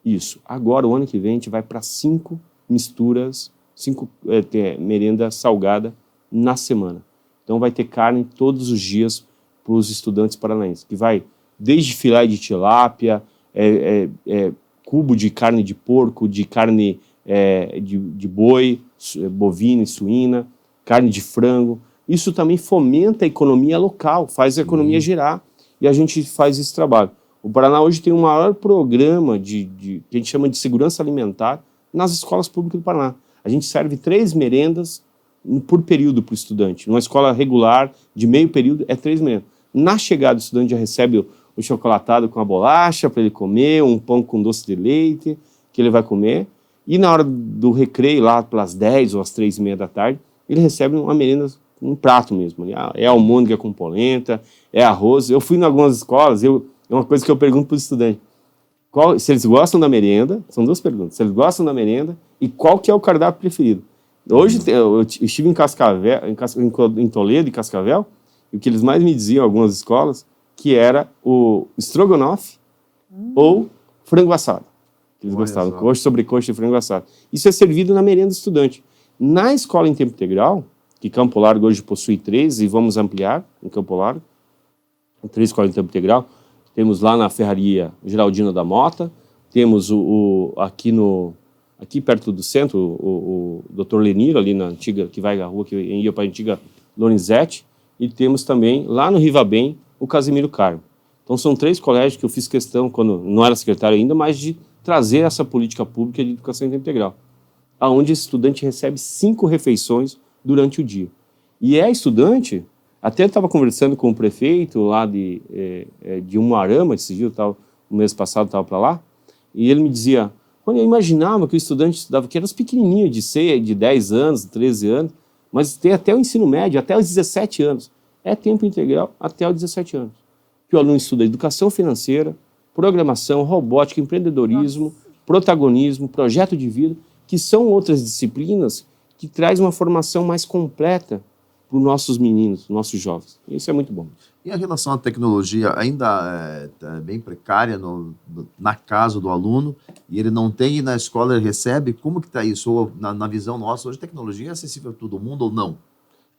Isso. Agora, o ano que vem, a gente vai para 5 misturas, 5 merenda salgada na semana. Então, vai ter carne todos os dias para os estudantes paranaenses, que vai desde filé de tilápia, cubo de carne de porco, de carne de boi, bovina e suína, carne de frango. Isso também fomenta a economia local, faz a economia girar, e a gente faz esse trabalho. O Paraná hoje tem o maior programa que a gente chama de segurança alimentar nas escolas públicas do Paraná. A gente serve 3 merendas por período para o estudante. Numa escola regular, de meio período, 3 merendas. Na chegada, o estudante já recebe o chocolatado com a bolacha para ele comer, um pão com doce de leite que ele vai comer, e na hora do recreio, lá pelas 10 ou às 3:30 da tarde, ele recebe uma merenda, um prato mesmo. É almôndega com polenta, é arroz. Eu fui em algumas escolas, é uma coisa que eu pergunto para os estudantes, se eles gostam da merenda, são 2 perguntas, se eles gostam da merenda e qual que é o cardápio preferido. Hoje eu estive em Cascavel, em Toledo e Cascavel, e o que eles mais me diziam em algumas escolas, que era o estrogonofe ou frango assado. Eles gostavam, coxa, sobrecoxa e frango assado. Isso é servido na merenda do estudante. Na escola em tempo integral, que Campo Largo hoje possui 3, e vamos ampliar em Campo Largo, 3 escolas em tempo integral. Temos lá na Ferraria Geraldino da Mota, temos aqui perto do centro, o Dr. Leniro, ali na antiga, que vai à rua, que ia para a antiga Lorenzetti, e temos também, lá no Rivabem, o Casimiro Carmo. Então, são 3 colégios que eu fiz questão, quando não era secretário ainda, mas de trazer essa política pública de educação em tempo integral, onde esse estudante recebe 5 refeições durante o dia. E estudante, até estava conversando com o prefeito lá de Umuarama, no mês passado estava para lá, e ele me dizia, quando eu imaginava que o estudante estudava, que era os pequenininhos, de 10 anos, 13 anos, mas tem até o ensino médio, até os 17 anos. É tempo integral até os 17 anos. Que o aluno estuda educação financeira, programação, robótica, empreendedorismo, protagonismo, projeto de vida, que são outras disciplinas que traz uma formação mais completa para os nossos meninos, nossos jovens. Isso é muito bom. E a relação à tecnologia ainda é bem precária na casa do aluno, e ele não tem, e na escola ele recebe? Como que está isso? Ou, na visão nossa, hoje a tecnologia é acessível a todo mundo ou não?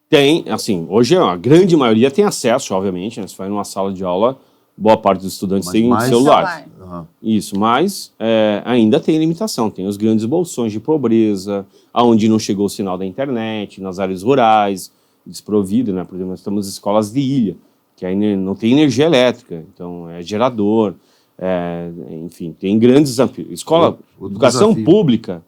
Tem, assim, hoje a grande maioria tem acesso, obviamente, né? Você vai numa sala de aula, boa parte dos estudantes tem celular. Uhum. Isso, mas ainda tem limitação. Tem os grandes bolsões de pobreza, aonde não chegou o sinal da internet, nas áreas rurais, desprovido, né? Por exemplo, nós temos escolas de ilha, que aí não tem energia elétrica, então é gerador, enfim, tem grandes desafios. Educação pública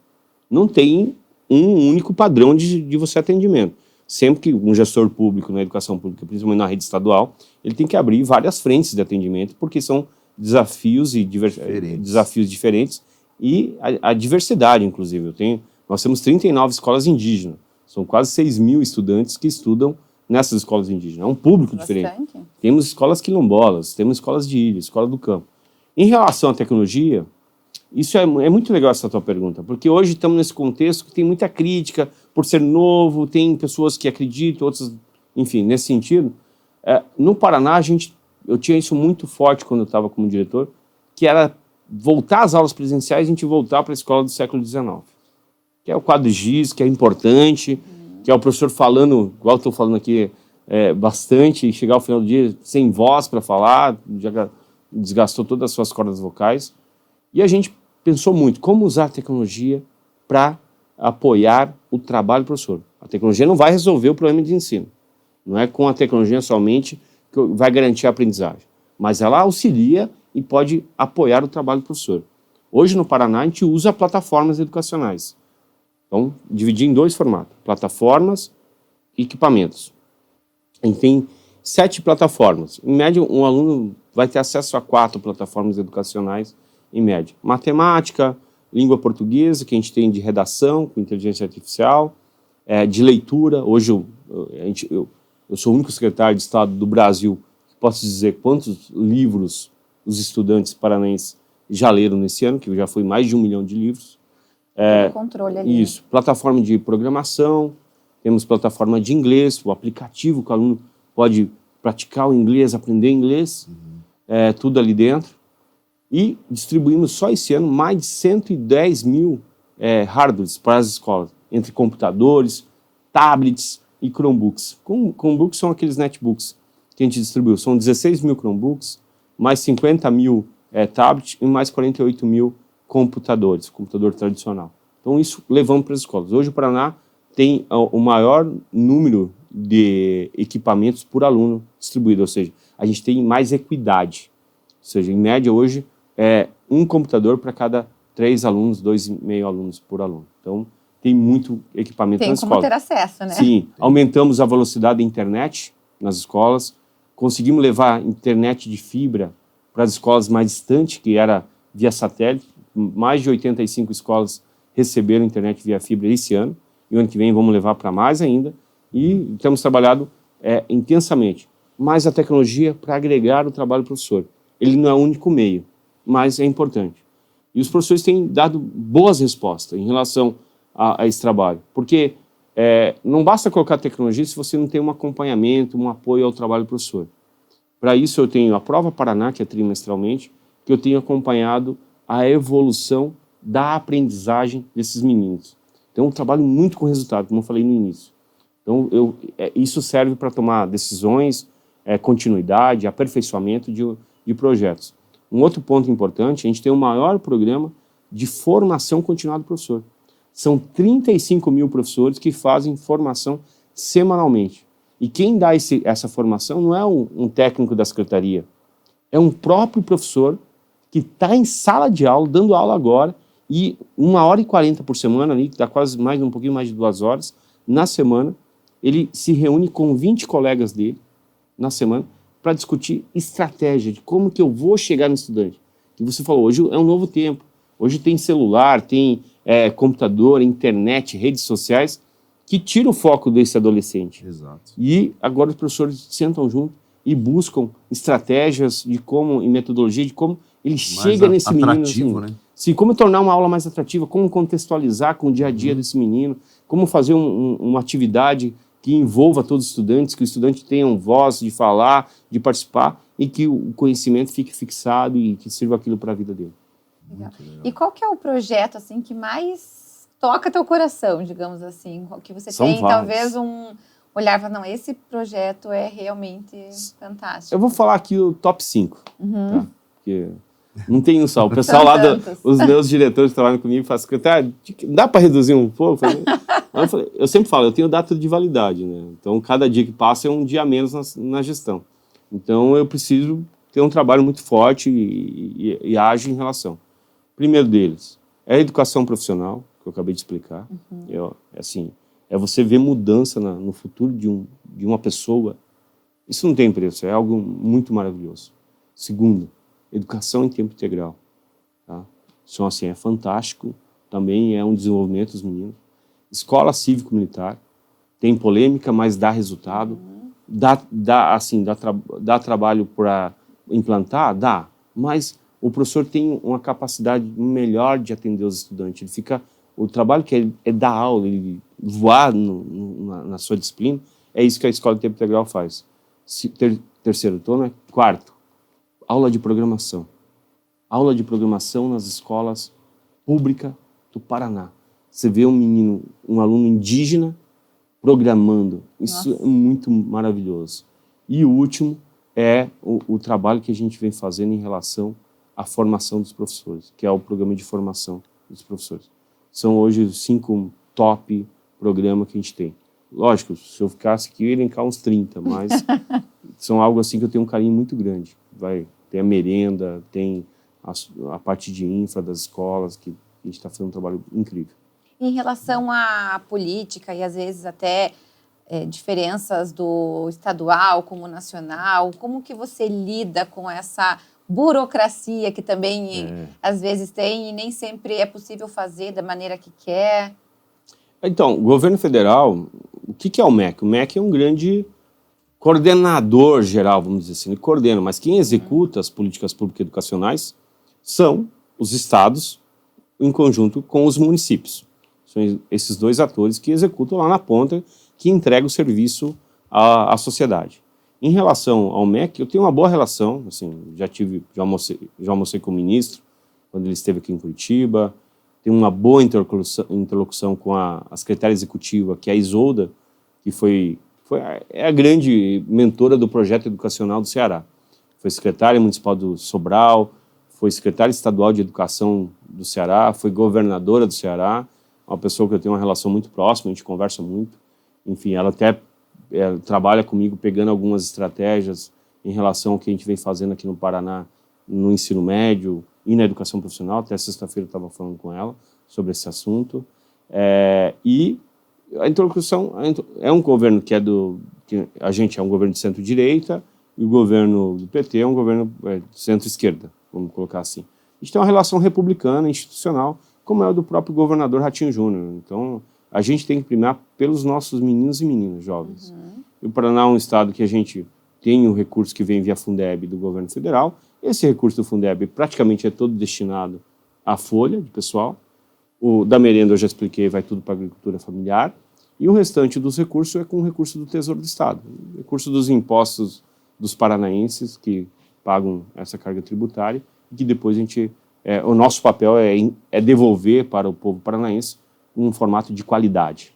não tem um único padrão de você atendimento. Sempre que um gestor público na educação pública, principalmente na rede estadual, ele tem que abrir várias frentes de atendimento, porque são desafios diferentes e a diversidade, inclusive. Nós temos 39 escolas indígenas, são quase 6.000 estudantes que estudam nessas escolas indígenas. É um público diferente. Temos escolas quilombolas, temos escolas de ilha, escola do campo. Em relação à tecnologia, isso é muito legal essa tua pergunta, porque hoje estamos nesse contexto que tem muita crítica por ser novo, tem pessoas que acreditam, outras, enfim, nesse sentido. No Paraná, eu tinha isso muito forte quando eu estava como diretor, que era voltar às aulas presenciais, a gente voltar para a escola do século XIX, que é o quadro giz, que é importante, que é o professor falando, igual estou falando aqui, bastante, e chegar ao final do dia sem voz para falar, já desgastou todas as suas cordas vocais. E a gente pensou muito como usar a tecnologia para apoiar o trabalho do professor. A tecnologia não vai resolver o problema de ensino. Não é com a tecnologia somente que vai garantir a aprendizagem, mas ela auxilia e pode apoiar o trabalho do professor. Hoje no Paraná a gente usa plataformas educacionais. Então, dividir em 2 formatos, plataformas e equipamentos. A gente tem 7 plataformas. Em média, um aluno vai ter acesso a 4 plataformas educacionais, em média. Matemática, língua portuguesa, que a gente tem de redação, com inteligência artificial, de leitura. Hoje eu sou o único secretário de Estado do Brasil que posso dizer quantos livros os estudantes paranaenses já leram nesse ano, que já foi mais de 1 milhão de livros. Controle ali. Isso, plataforma de programação, temos plataforma de inglês, o aplicativo que o aluno pode praticar o inglês, aprender inglês, tudo ali dentro. E distribuímos só esse ano mais de 110 mil hardwares para as escolas, entre computadores, tablets e Chromebooks. Chromebooks são aqueles netbooks que a gente distribuiu. São 16 mil Chromebooks, mais 50 mil tablets e mais 48 mil computadores, computador tradicional. Então isso levamos para as escolas. Hoje o Paraná tem o maior número de equipamentos por aluno distribuído, ou seja, a gente tem mais equidade. Ou seja, em média hoje um computador para cada 3 alunos, 2,5 alunos por aluno. Então tem muito equipamento na escola. Tem como ter acesso, né? Sim, aumentamos a velocidade da internet nas escolas, conseguimos levar internet de fibra para as escolas mais distantes, que era via satélite. Mais de 85 escolas receberam internet via fibra esse ano, e o ano que vem vamos levar para mais ainda, e temos trabalhado intensamente. Mais a tecnologia para agregar o trabalho do professor. Ele não é o único meio, mas é importante. E os professores têm dado boas respostas em relação a esse trabalho, porque não basta colocar tecnologia se você não tem um acompanhamento, um apoio ao trabalho do professor. Para isso eu tenho a Prova Paraná, que é trimestralmente, que eu tenho acompanhado a evolução da aprendizagem desses meninos. Então, um trabalho muito com resultado, como eu falei no início. Então, isso serve para tomar decisões, continuidade, aperfeiçoamento de projetos. Um outro ponto importante, a gente tem o maior programa de formação continuada do professor. São 35 mil professores que fazem formação semanalmente. E quem dá essa formação não é um técnico da secretaria, é um próprio professor que está em sala de aula, dando aula agora, e 1h40 por semana, ali, que dá quase um pouquinho mais de 2 horas, na semana, ele se reúne com 20 colegas dele, na semana, para discutir estratégia de como que eu vou chegar no estudante. E você falou, hoje é um novo tempo, hoje tem celular, tem computador, internet, redes sociais, que tira o foco desse adolescente. Exato. E agora os professores sentam junto e buscam estratégias de como, e metodologia de como ele chega nesse menino. Atrativo, né? como tornar uma aula mais atrativa, como contextualizar com o dia a dia desse menino, como fazer uma atividade que envolva todos os estudantes, que o estudante tenha voz de falar, de participar, e que o conhecimento fique fixado e que sirva aquilo para a vida dele. Legal. E qual que é o projeto assim que mais toca teu coração, digamos assim? Que você tem talvez um olhar para, não, esse projeto é realmente fantástico. Eu vou falar aqui o top 5, tá? Porque não tem um só. O pessoal lá, os meus diretores que trabalham comigo, falam assim, dá para reduzir um pouco? Eu sempre falo, eu tenho data de validade, né? Então, cada dia que passa é um dia a menos na gestão. Então, eu preciso ter um trabalho muito forte e ágil em relação. Primeiro deles é a educação profissional, que eu acabei de explicar. É você ver mudança no futuro de uma pessoa. Isso não tem preço, é algo muito maravilhoso. Segundo, educação em tempo integral. Tá? Então, assim, é fantástico, também é um desenvolvimento dos meninos. Escola cívico-militar, tem polêmica, mas dá resultado. Dá trabalho para implantar? Dá. Mas o professor tem uma capacidade melhor de atender os estudantes. O trabalho que é dar aula, ele voar na sua disciplina, é isso que a escola de tempo integral faz. Terceiro turno, quarto, aula de programação. Aula de programação nas escolas públicas do Paraná. Você vê um aluno indígena programando. Isso é muito maravilhoso. E o último é o trabalho que a gente vem fazendo em relação à formação dos professores, que é o programa de formação dos professores. São hoje os 5 top programas que a gente tem. Lógico, se eu ficasse aqui, eu ia elencar uns 30, mas são algo assim que eu tenho um carinho muito grande. Tem a merenda, tem a parte de infra das escolas, que a gente está fazendo um trabalho incrível. Em relação à política e às vezes até diferenças do estadual como nacional, como que você lida com essa burocracia que também às vezes tem e nem sempre é possível fazer da maneira que quer? Então, o governo federal, o que é o MEC? O MEC é um grande coordenador geral, vamos dizer assim, ele coordena, mas quem executa as políticas públicas educacionais são os estados em conjunto com os municípios. São esses 2 atores que executam lá na ponta, que entregam o serviço à sociedade. Em relação ao MEC, eu tenho uma boa relação, assim, já almocei com o ministro, quando ele esteve aqui em Curitiba, tenho uma boa interlocução com a secretária executiva, que é a Isolda, que é a grande mentora do projeto educacional do Ceará. Foi secretária municipal do Sobral, foi secretária estadual de educação do Ceará, foi governadora do Ceará, uma pessoa que eu tenho uma relação muito próxima, a gente conversa muito. Enfim, ela até trabalha comigo pegando algumas estratégias em relação ao que a gente vem fazendo aqui no Paraná, no ensino médio e na educação profissional. Até sexta-feira eu estava falando com ela sobre esse assunto. E a interlocução é um governo que a gente é um governo de centro-direita e o governo do PT é um governo de centro-esquerda, vamos colocar assim. A gente tem uma relação republicana, institucional, como é o do próprio governador Ratinho Júnior. Então, a gente tem que primar pelos nossos meninos e meninas jovens. E o Paraná é um estado que a gente tem um recurso que vem via Fundeb do governo federal. Esse recurso do Fundeb praticamente é todo destinado à folha de pessoal. O da merenda, eu já expliquei, vai tudo para a agricultura familiar. E o restante dos recursos é com o recurso do Tesouro do Estado. O recurso dos impostos dos paranaenses que pagam essa carga tributária e que depois a gente... o nosso papel é devolver para o povo paranaense um formato de qualidade.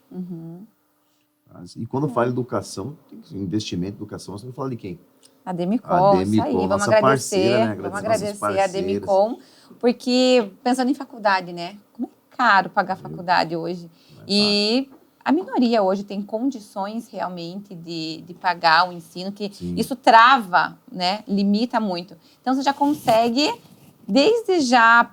E quando fala em educação, investimento em educação, você não fala de quem? A Demicon, isso aí. Vamos agradecer, parceira, né? Vamos agradecer a Demicon, porque pensando em faculdade, né? Como é caro pagar faculdade hoje. E a minoria hoje tem condições realmente de pagar o ensino, que isso trava, né? Limita muito. Então, você já consegue, desde já,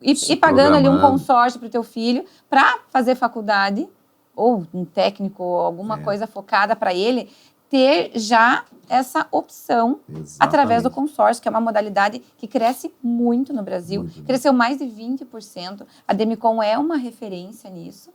ir pagando ali um consórcio para o teu filho para fazer faculdade, ou um técnico, ou alguma coisa focada para ele, ter já essa opção através do consórcio, que é uma modalidade que cresce muito no Brasil. Cresceu mais de 20%. A Demicon é uma referência nisso.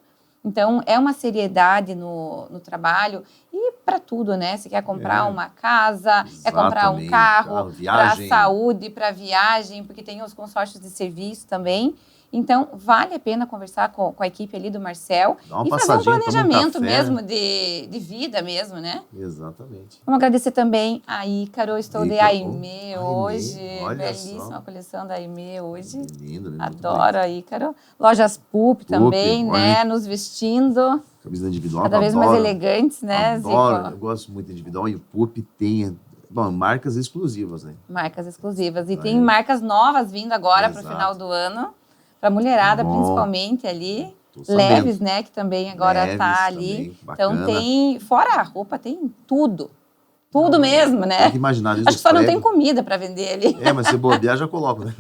Então, é uma seriedade no trabalho. E para tudo, né? Você quer comprar uma casa, quer comprar um carro, para saúde, para viagem, porque tem os consórcios de serviço também. Então, vale a pena conversar com a equipe ali do Marcel e fazer um planejamento mesmo de vida mesmo, né? Exatamente. Vamos agradecer também a Ícaro. Estou de Aimee hoje. Belíssima coleção da Aimee hoje. Lindo, adoro a Ícaro. Lojas Pup também, né? Nos vestindo. Camisa individual. Cada vez mais elegantes, né, adoro. Zico? Eu gosto muito de individual e o Pup tem... Bom, marcas exclusivas, né? Marcas exclusivas. E tem marcas novas vindo agora para o final do ano. Para a mulherada, principalmente ali. Leves, né? Que também agora está ali. Então tem, fora a roupa, tem tudo. Tudo mesmo, né? Tem que imaginar. Acho que só não tem comida para vender ali. Mas se bobear, já coloco, né?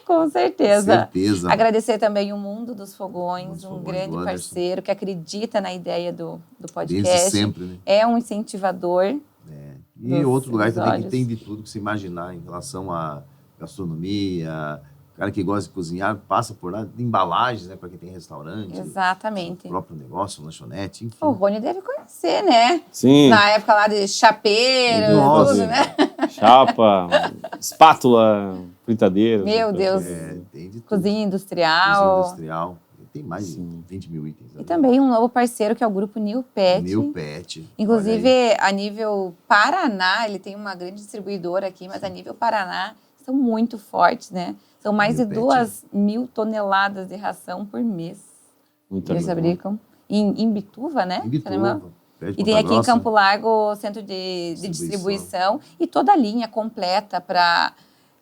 Com certeza. Agradecer também o Mundo dos Fogões, um grande parceiro que acredita na ideia do podcast. Desde sempre, né? É um incentivador. E outro lugar também que tem de tudo que se imaginar em relação à gastronomia. O cara que gosta de cozinhar passa por lá, embalagens, né, para quem tem restaurante. Exatamente. O próprio negócio, lanchonete, enfim. O Rony deve conhecer, né? Sim. Na época lá de chapeiro, tudo, né? Chapa, espátula, fritadeira. Meu Deus. Tem de tudo. Cozinha industrial. Cozinha industrial. Tem mais de 20 mil itens. E também um novo parceiro que é o grupo New Pet. New Pet. Inclusive, a nível Paraná, ele tem uma grande distribuidora aqui, mas a nível Paraná são muito fortes, né? São mais de 2.000 toneladas de ração por mês. Muito Eles fabricam. Em Bituva, né? Em Bituva. E tem aqui em Campo Largo o centro de distribuição e toda a linha completa para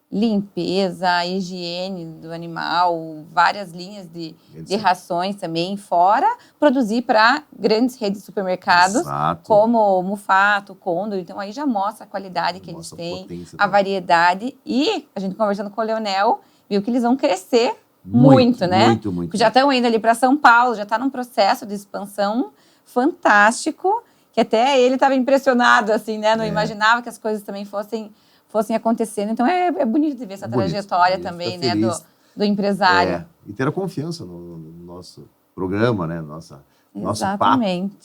limpeza, higiene do animal, várias linhas de rações também, fora produzir para grandes redes de supermercados, como Mufato, Condor. Então aí já mostra a qualidade que eles têm, a variedade. E a gente conversando com o Leonel, viu que eles vão crescer muito, né? Muito. Já estão indo ali para São Paulo, já está num processo de expansão fantástico, que até ele estava impressionado, assim, né? Não imaginava que as coisas também fossem acontecendo. Então, é bonito de ver essa trajetória também, né, do empresário. E ter a confiança no nosso programa, né, nosso Exatamente. papo.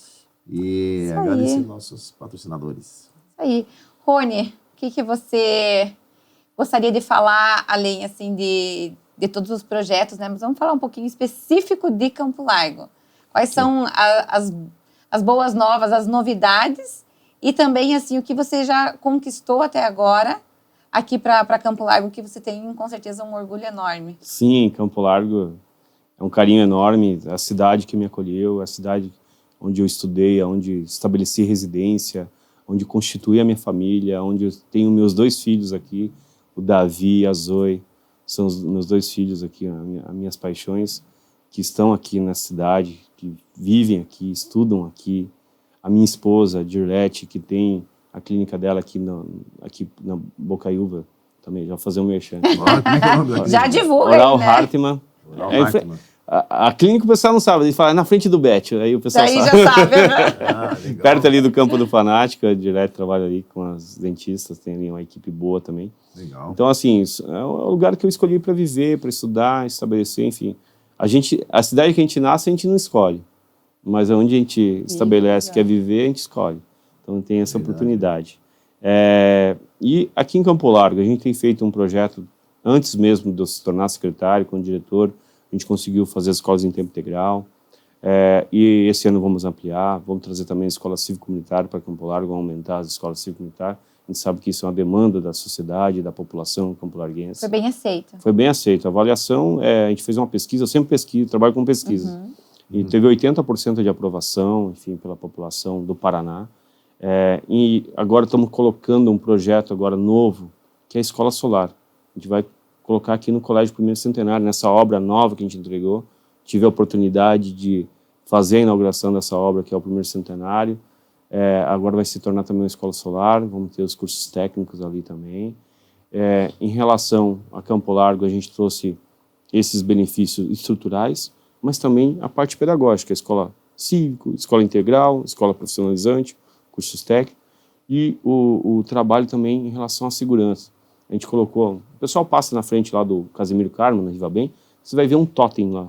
E agradecer nossos patrocinadores. Isso aí. Rony, o que você gostaria de falar, além, assim, de todos os projetos, né? Mas vamos falar um pouquinho específico de Campo Largo. Quais são as boas novas, as novidades e também, assim, o que você já conquistou até agora aqui para Campo Largo, que você tem, com certeza, um orgulho enorme. Sim, Campo Largo é um carinho enorme. A cidade que me acolheu, a cidade onde eu estudei, onde estabeleci residência, onde constituí a minha família, onde eu tenho meus 2 filhos aqui, o Davi e a Zoe. São os meus 2 filhos aqui, as minhas paixões, que estão aqui na cidade, que vivem aqui, estudam aqui. A minha esposa, Dirlete, que tem a clínica dela aqui na Bocaiúva, também, já vou fazer um merchan. Já divulga, Oral né? Hartmann. A clínica o pessoal não sabe, ele fala, é na frente do Bet, aí o pessoal sabe. Já sabe, né? Perto ali do Campo do Fanático, a Dirlete trabalha ali com as dentistas, tem ali uma equipe boa também. Legal. Então, assim, é o lugar que eu escolhi para viver, para estudar, estabelecer, enfim. A cidade que a gente nasce, a gente não escolhe. Mas onde a gente estabelece que é viver, a gente escolhe. Então tem essa oportunidade. E aqui em Campo Largo, a gente tem feito um projeto, antes mesmo de eu se tornar secretário, com o diretor, a gente conseguiu fazer as escolas em tempo integral. E esse ano vamos ampliar, vamos trazer também a escola cívico-comunitária para Campo Largo, aumentar as escolas cívico-comunitárias. A gente sabe que isso é uma demanda da sociedade, da população campo-larguense. Foi bem aceito. Foi bem aceito. A avaliação, a gente fez uma pesquisa, eu sempre pesquiso, trabalho com pesquisa. E teve 80% de aprovação, enfim, pela população do Paraná. E agora estamos colocando um projeto agora novo, que é a Escola Solar. A gente vai colocar aqui no Colégio Primeiro Centenário, nessa obra nova que a gente entregou. Tive a oportunidade de fazer a inauguração dessa obra, que é o Primeiro Centenário. Agora vai se tornar também uma Escola Solar, vamos ter os cursos técnicos ali também. Em relação a Campo Largo, a gente trouxe esses benefícios estruturais, mas também a parte pedagógica, a escola cívico, escola integral, escola profissionalizante, cursos técnicos, e o trabalho também em relação à segurança. A gente colocou, o pessoal passa na frente lá do Casimiro Carmo, na Riva Bem, você vai ver um totem lá,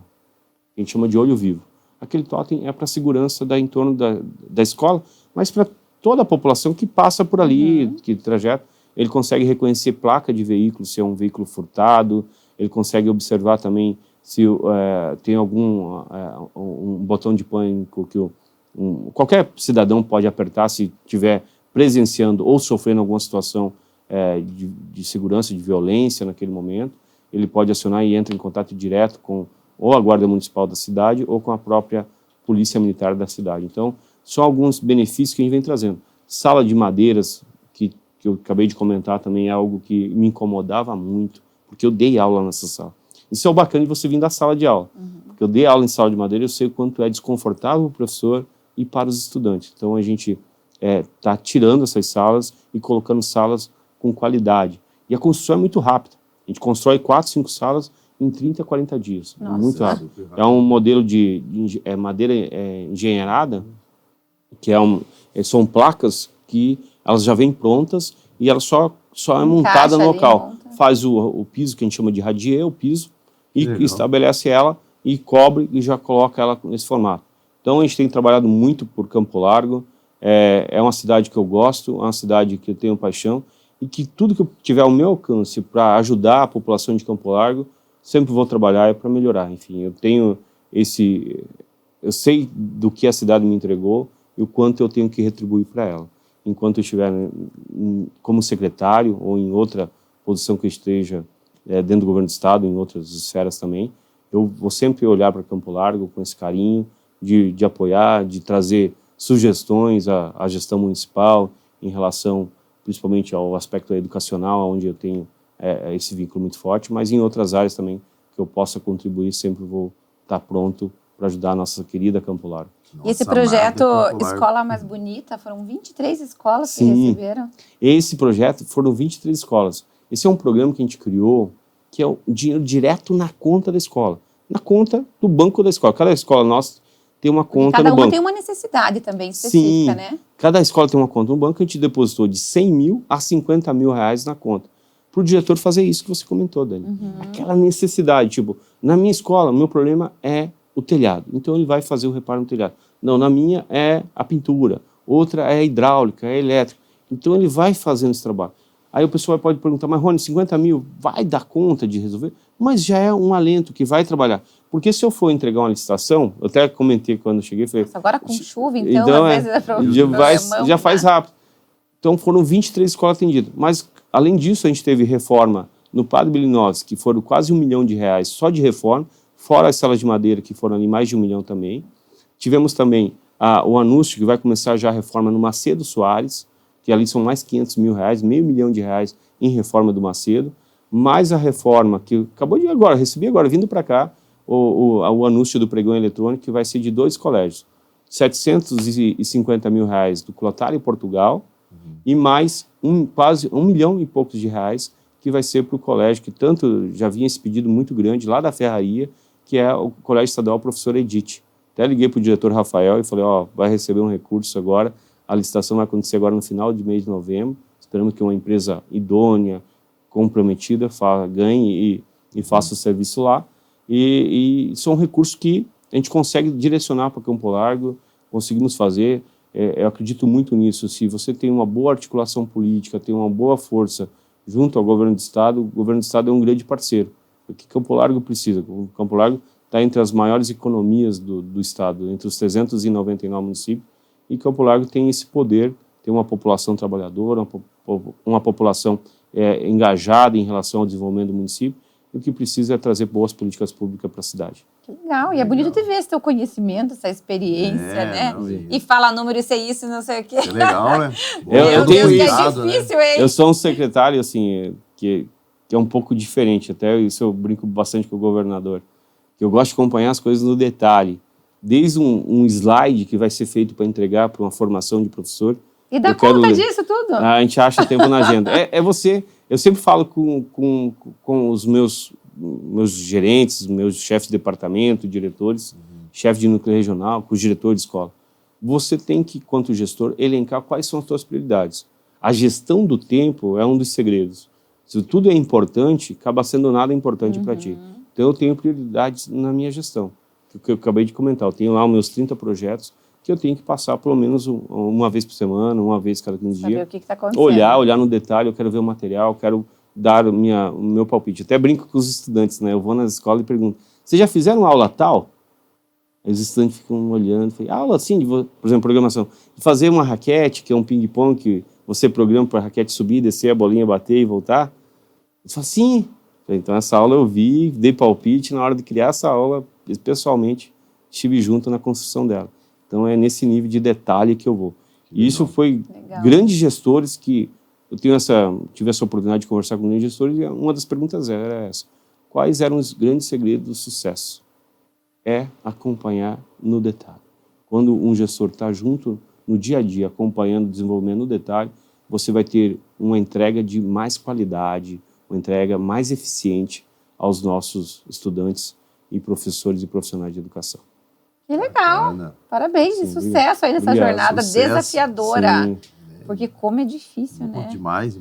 que a gente chama de olho vivo. aquele totem é para a segurança da entorno da escola, mas para toda a população que passa por ali, que trajeto. Ele consegue reconhecer placa de veículo, se é um veículo furtado, ele consegue observar também se tem algum um botão de pânico que qualquer cidadão pode apertar se estiver presenciando ou sofrendo alguma situação de segurança, de violência naquele momento. Ele pode acionar e entra em contato direto com ou a Guarda Municipal da cidade ou com a própria Polícia Militar da cidade. Então, são alguns benefícios que a gente vem trazendo. Sala de madeiras, que eu acabei de comentar também, é algo que me incomodava muito, porque eu dei aula nessa sala. Isso é o bacana de você vir da sala de aula. Porque eu dei aula em sala de madeira, eu sei o quanto é desconfortável para o professor e para os estudantes. Então, a gente está tirando essas salas e colocando salas com qualidade. E a construção é muito rápida. A gente constrói 4, 5 salas em 30, 40 dias. Nossa. Muito rápido. É um modelo de madeira engenheirada, que são placas que elas já vêm prontas e ela só é montada no local. Faz o piso, que a gente chama de radier, o piso, e estabelece ela e cobre e já coloca ela nesse formato. Então, a gente tem trabalhado muito por Campo Largo. É uma cidade que eu gosto, é uma cidade que eu tenho paixão e que tudo que eu tiver ao meu alcance para ajudar a população de Campo Largo, sempre vou trabalhar para melhorar. Enfim, eu sei do que a cidade me entregou e o quanto eu tenho que retribuir para ela. Enquanto eu estiver como secretário ou em outra posição que eu esteja dentro do governo do estado, em outras esferas também, eu vou sempre olhar para Campo Largo com esse carinho de apoiar, de trazer sugestões à gestão municipal em relação principalmente ao aspecto educacional, onde eu tenho esse vínculo muito forte, mas em outras áreas também que eu possa contribuir, sempre vou estar pronto para ajudar a nossa querida Campo Largo. E esse projeto Escola Mais Bonita, foram 23 escolas que receberam? Esse projeto foram 23 escolas. Esse é um programa que a gente criou, que é o dinheiro direto na conta da escola, na conta do banco da escola. Cada escola nossa tem uma conta no banco. Cada uma tem uma necessidade também específica, né? Cada escola tem uma conta no banco, a gente depositou de 100 mil a 50 mil reais na conta. Para o diretor fazer isso que você comentou, Dani. Aquela necessidade, tipo, na minha escola, o meu problema é o telhado. Então ele vai fazer o reparo no telhado. Não, na minha é a pintura, outra é a hidráulica, é a elétrica. Então ele vai fazendo esse trabalho. Aí o pessoal pode perguntar, mas Rony, 50 mil vai dar conta de resolver? Mas já é um alento que vai trabalhar. Porque se eu for entregar uma licitação, eu até comentei quando eu cheguei, falei... Nossa, agora com chuva, então às vezes é problema. Já faz rápido. Então foram 23 escolas atendidas. Mas, além disso, a gente teve reforma no Padre Bilinovski, que foram quase R$1 milhão só de reforma, fora as salas de madeira, que foram ali mais de R$1 milhão também. Tivemos também o anúncio que vai começar já a reforma no Macedo Soares, que ali são mais R$500 mil, R$500 mil em reforma do Macedo, mais a reforma que acabou de agora, recebi agora, vindo para cá, o anúncio do pregão eletrônico, que vai ser de 2 colégios, R$750 mil do Clotário Portugal, e mais quase R$1 milhão e poucos que vai ser para o colégio, que tanto já vinha esse pedido muito grande, lá da Ferraria, que é o Colégio Estadual Professor Edith. Até liguei para o diretor Rafael e falei, vai receber um recurso agora, a licitação vai acontecer agora no final de mês de novembro, esperamos que uma empresa idônea, comprometida, ganhe e faça o serviço lá, e são recursos que a gente consegue direcionar para Campo Largo, conseguimos fazer. Eu acredito muito nisso. Se você tem uma boa articulação política, tem uma boa força junto ao governo do estado, o governo do estado é um grande parceiro. O que Campo Largo precisa? O Campo Largo está entre as maiores economias do estado, entre os 399 municípios, e Campo Largo tem esse poder, tem uma população trabalhadora, uma população engajada em relação ao desenvolvimento do município, e o que precisa é trazer boas políticas públicas para a cidade. Que legal, e é bonito de ver esse teu conhecimento, essa experiência, né? E fala número, isso é isso, não sei o quê. É legal, né? Eu tenho isso. É difícil, hein? Eu sou um secretário, assim, que é um pouco diferente, até isso eu brinco bastante com o governador, que eu gosto de acompanhar as coisas no detalhe, desde um slide que vai ser feito para entregar para uma formação de professor. E dá conta disso tudo? A gente acha tempo na agenda. Eu sempre falo com os meus gerentes, meus chefes de departamento, diretores, chefe de núcleo regional, com os diretores de escola. Você tem que, quanto gestor, elencar quais são as suas prioridades. A gestão do tempo é um dos segredos. Se tudo é importante, acaba sendo nada importante para ti. Então, eu tenho prioridades na minha gestão. que eu acabei de comentar. Eu tenho lá os meus 30 projetos que eu tenho que passar pelo menos uma vez por semana, uma vez cada 15 dias. Saber o que está acontecendo. Olhar no detalhe, eu quero ver o material, quero dar o meu palpite. Até brinco com os estudantes, né? Eu vou nas escolas e pergunto, vocês já fizeram aula tal? Aí os estudantes ficam olhando, aula assim, por exemplo, programação, de fazer uma raquete, que é um ping-pong, que você programa para a raquete subir, descer, a bolinha bater e voltar. Eu falo, sim. Então essa aula eu vi, dei palpite, na hora de criar essa aula, pessoalmente, estive junto na construção dela. Então é nesse nível de detalhe que eu vou. E isso foi grandes gestores que eu tive essa oportunidade de conversar com grandes gestores e uma das perguntas era essa. Quais eram os grandes segredos do sucesso? É acompanhar no detalhe. Quando um gestor está junto no dia a dia, acompanhando o desenvolvimento no detalhe, você vai ter uma entrega de mais qualidade, uma entrega mais eficiente aos nossos estudantes e professores e profissionais de educação. Que legal! Bacana. Parabéns, sim, sucesso aí nessa jornada desafiadora. Sim. Porque como é difícil, né? Demais.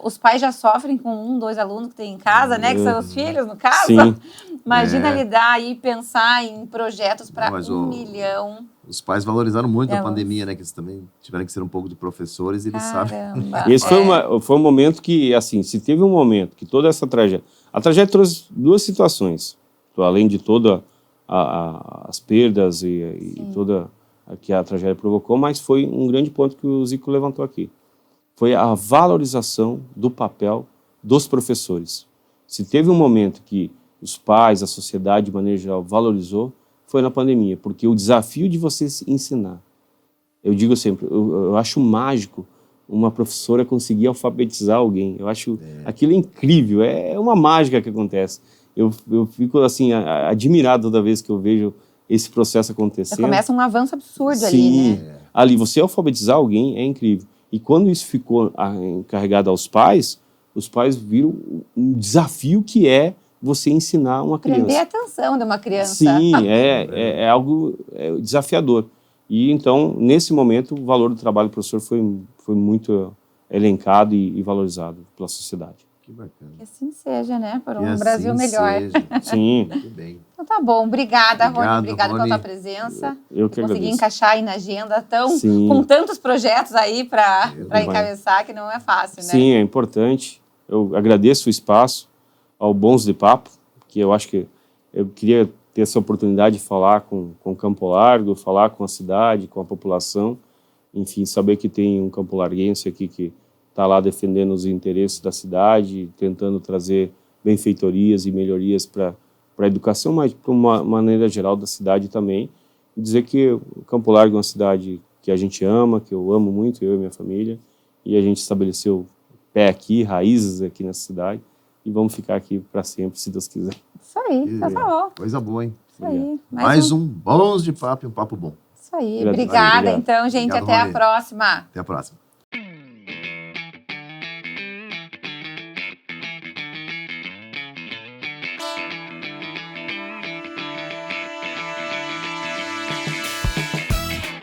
Os pais já sofrem com 1, 2 alunos que tem em casa, né? Que são os filhos, no caso. Sim. Imagina lidar e pensar em projetos para 1 milhão. Os pais valorizaram muito a pandemia, né? Que eles também tiveram que ser um pouco de professores, eles sabem. Esse foi um momento que, assim, se teve um momento que toda essa tragédia... A tragédia trouxe 2 situações. Além de todas as perdas e toda... que a tragédia provocou, mas foi um grande ponto que o Zico levantou aqui. Foi a valorização do papel dos professores. Se teve um momento que os pais, a sociedade, de maneira geral, valorizou, foi na pandemia, porque o desafio de você ensinar, eu digo sempre, eu acho mágico uma professora conseguir alfabetizar alguém. Eu acho aquilo incrível, é uma mágica que acontece. Eu fico assim, admirado toda vez que eu vejo esse processo acontecendo. Já começa um avanço absurdo. Sim, ali, né? Ali, você alfabetizar alguém é incrível. E quando isso ficou encarregado aos pais, os pais viram um desafio que é você ensinar uma criança. Prender a atenção de uma criança. Sim, é algo desafiador. E então, nesse momento, o valor do trabalho do professor foi muito elencado e valorizado pela sociedade. Que bacana. Que assim seja, né? Para um Brasil melhor. Sim. Muito bem. Então tá bom. Obrigada, Rony. Obrigada pela tua presença. Eu que agradeço. Consegui encaixar aí na agenda com tantos projetos aí para encabeçar, que não é fácil, né? Sim, é importante. Eu agradeço o espaço ao Bons de Papo, que eu acho que eu queria ter essa oportunidade de falar com Campo Largo, falar com a cidade, com a população. Enfim, saber que tem um campolarguense aqui que está lá defendendo os interesses da cidade, tentando trazer benfeitorias e melhorias para a educação, mas para uma maneira geral da cidade também. E dizer que o Campo Largo é uma cidade que a gente ama, que eu amo muito, eu e minha família, e a gente estabeleceu pé aqui, raízes aqui nessa cidade, e vamos ficar aqui para sempre, se Deus quiser. Isso aí, tá bom. Coisa boa, hein? Isso aí. Mais um Bons de Papo e um papo bom. Isso aí. Obrigada, então, gente. Obrigado, até Rony. a próxima. Até a próxima.